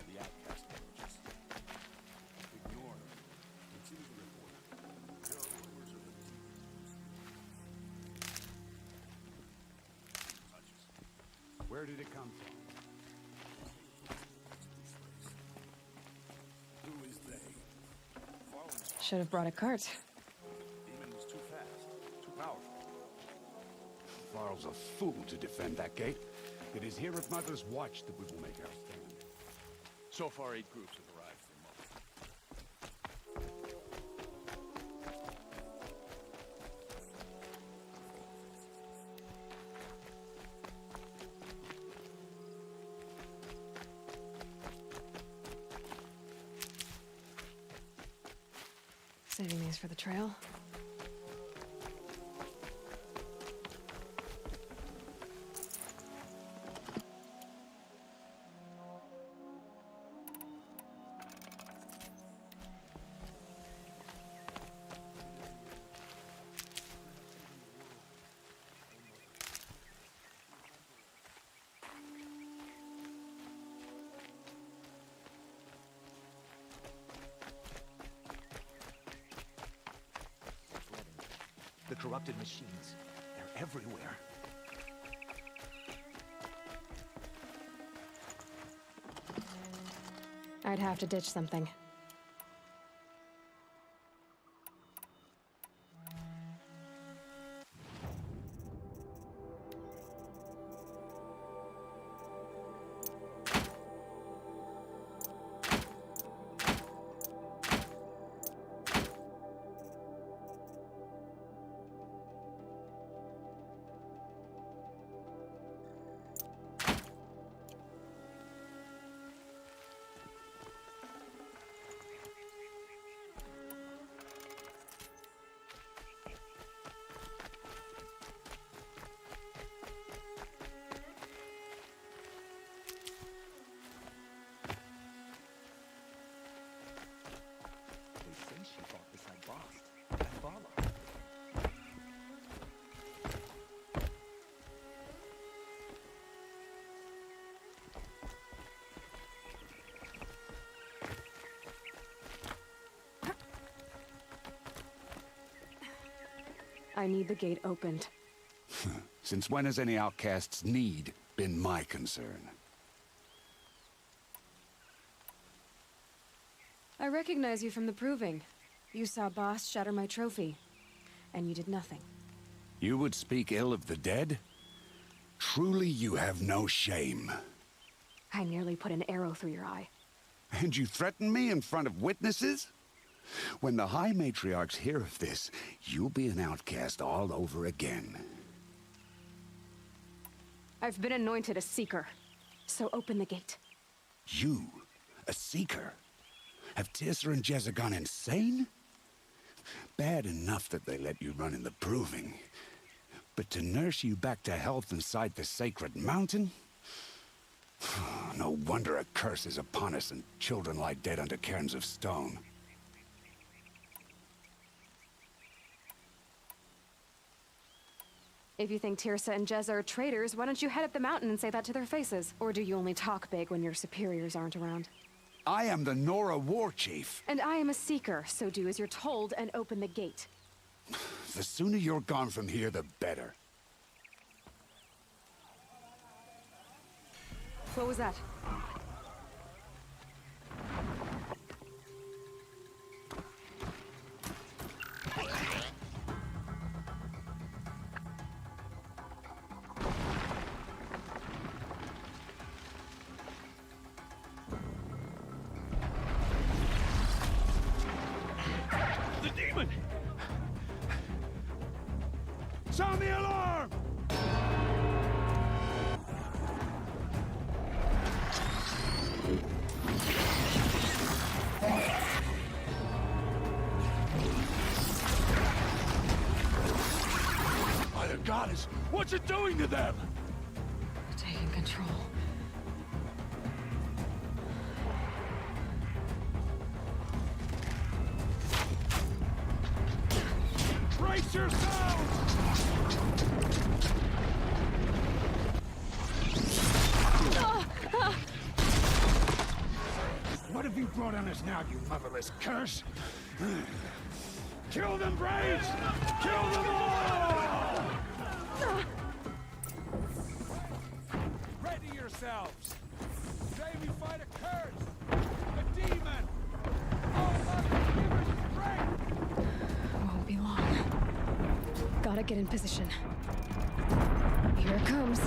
The outcast just ignore them. Continue the report.
Where did it come from?
Who is they?
Should have brought a cart.
Demon was too fast, too powerful.
Varl's a fool to defend that gate. It is here at Mother's Watch that we will make our stand.
So far, 8 groups have arrived from Mother.
Saving these for the trail.
The corrupted machines. They're everywhere.
I'd have to ditch something. I need the gate opened.
Since when has any outcast's need been my concern?
I recognize you from the Proving. You saw Boss shatter my trophy, and you did nothing.
You would speak ill of the dead? Truly you have no shame.
I nearly put an arrow through your eye.
And you threaten me in front of witnesses? When the High Matriarchs hear of this, you'll be an outcast all over again.
I've been anointed a Seeker, so open the gate.
You? A Seeker? Have Teersa and Jezza gone insane? Bad enough that they let you run in the Proving. But to nurse you back to health inside the Sacred Mountain? No wonder a curse is upon us and children lie dead under cairns of stone.
If you think Teersa and Jezza are traitors, why don't you head up the mountain and say that to their faces? Or do you only talk big when your superiors aren't around?
I am the Nora War Chief.
And I am a Seeker, so do as you're told and open the gate.
The sooner you're gone from here, the better.
What was that?
The demon!
Sound the alarm!
By the goddess, what's it doing to them?
Taking control.
Brace yourselves!
What have you brought on us now, you motherless curse? Kill them, Braves! Kill them all!
Ready yourselves! Today we fight a curse! A demon! Oh, Mother, give us strength!
Won't be long. Gotta get in position. Here it comes.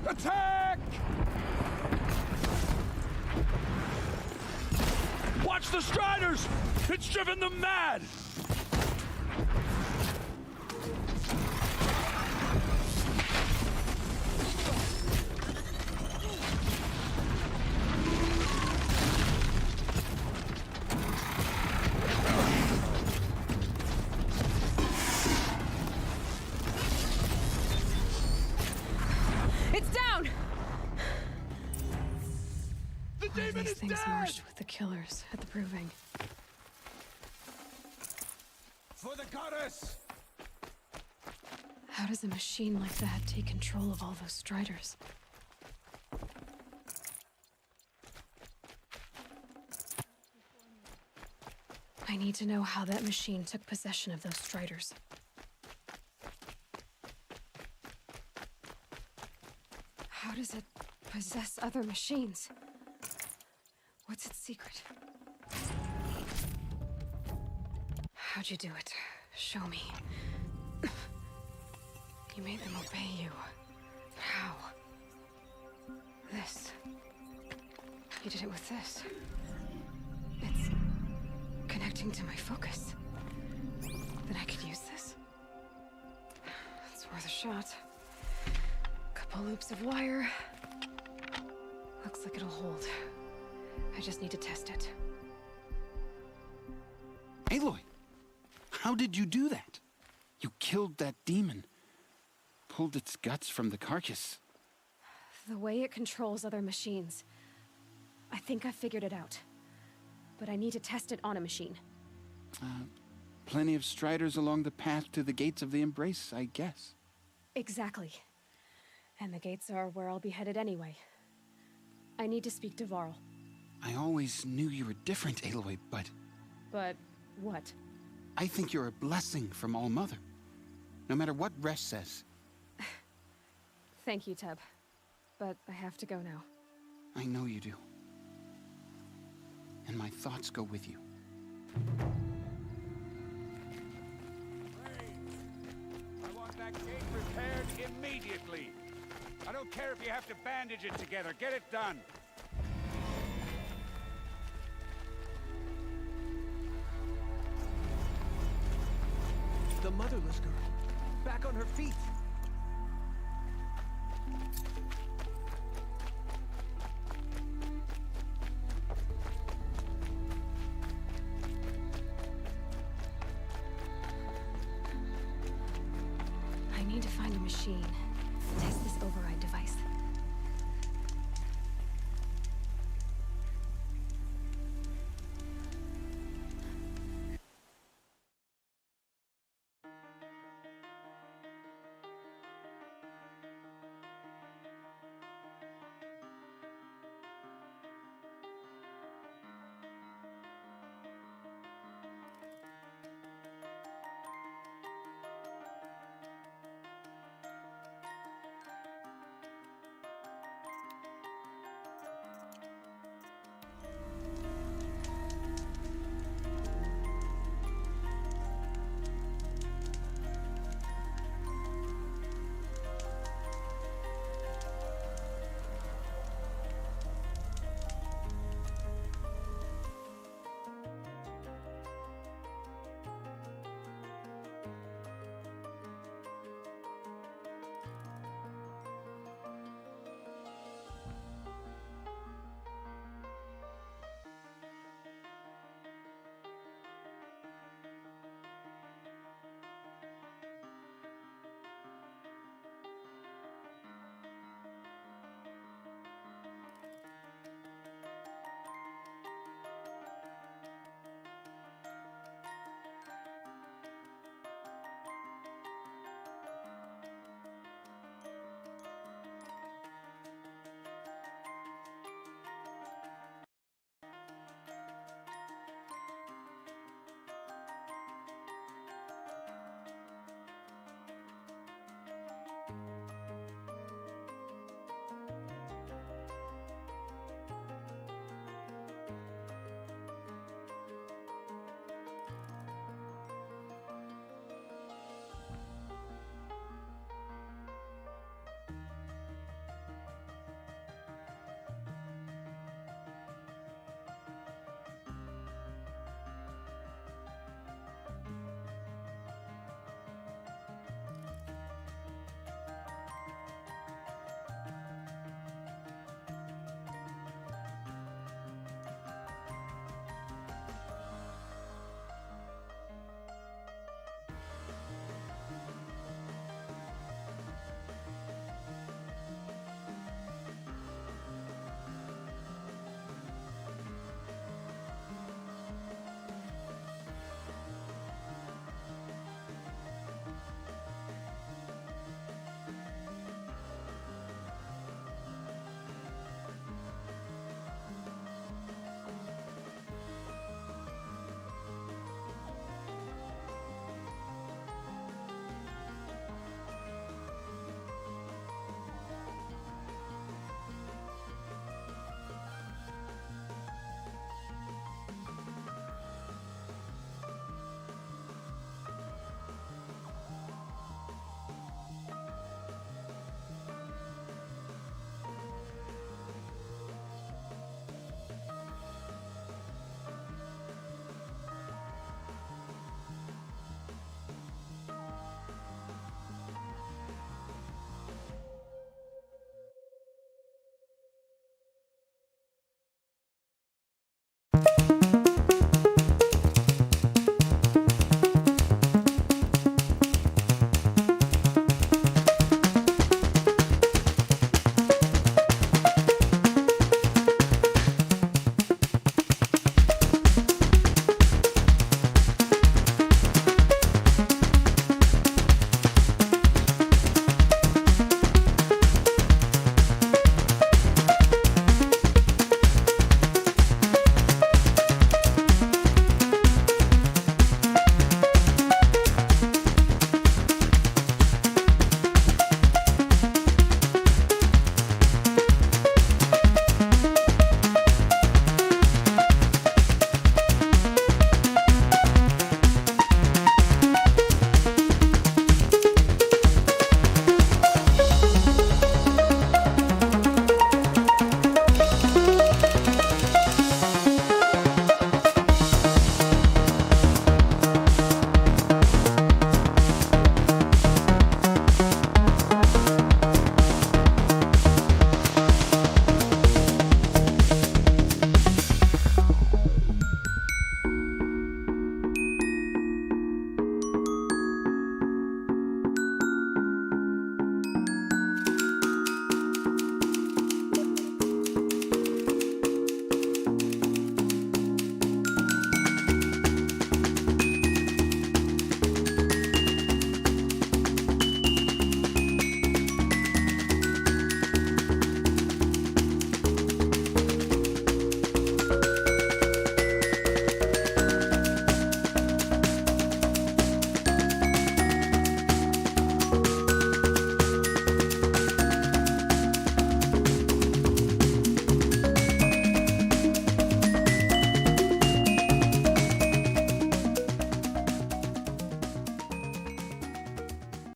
Attack! Watch the Striders! It's driven them mad!
It's down!
The demon
These
is
things
dead!
marched with the killers at the Proving.
For the goddess!
How does a machine like that take control of all those Striders? I need to know how that machine took possession of those Striders. How does it possess other machines? What's its secret? How'd you do it? Show me. You made them obey you. How? This. You did it with this. It's connecting to my focus. Then I could use this. It's worth a shot. Couple loops of wire. Looks like it'll hold. I just need to test it.
Aloy! How did you do that? You killed that demon. Pulled its guts from the carcass.
The way it controls other machines. I think I figured it out. But I need to test it on a machine.
Plenty of Striders along the path to the gates of the Embrace, I guess.
Exactly. And the gates are where I'll be headed anyway. I need to speak to Varl.
I always knew you were different, Aloy, but...
But what?
I think you're a blessing from All Mother. No matter what Resh says.
Thank you, Teb. But I have to go now.
I know you do. And my thoughts go with you.
I want that gate repaired immediately. I don't care if you have to bandage it together. Get it done.
The motherless girl. Back on her feet.
I need to find a machine.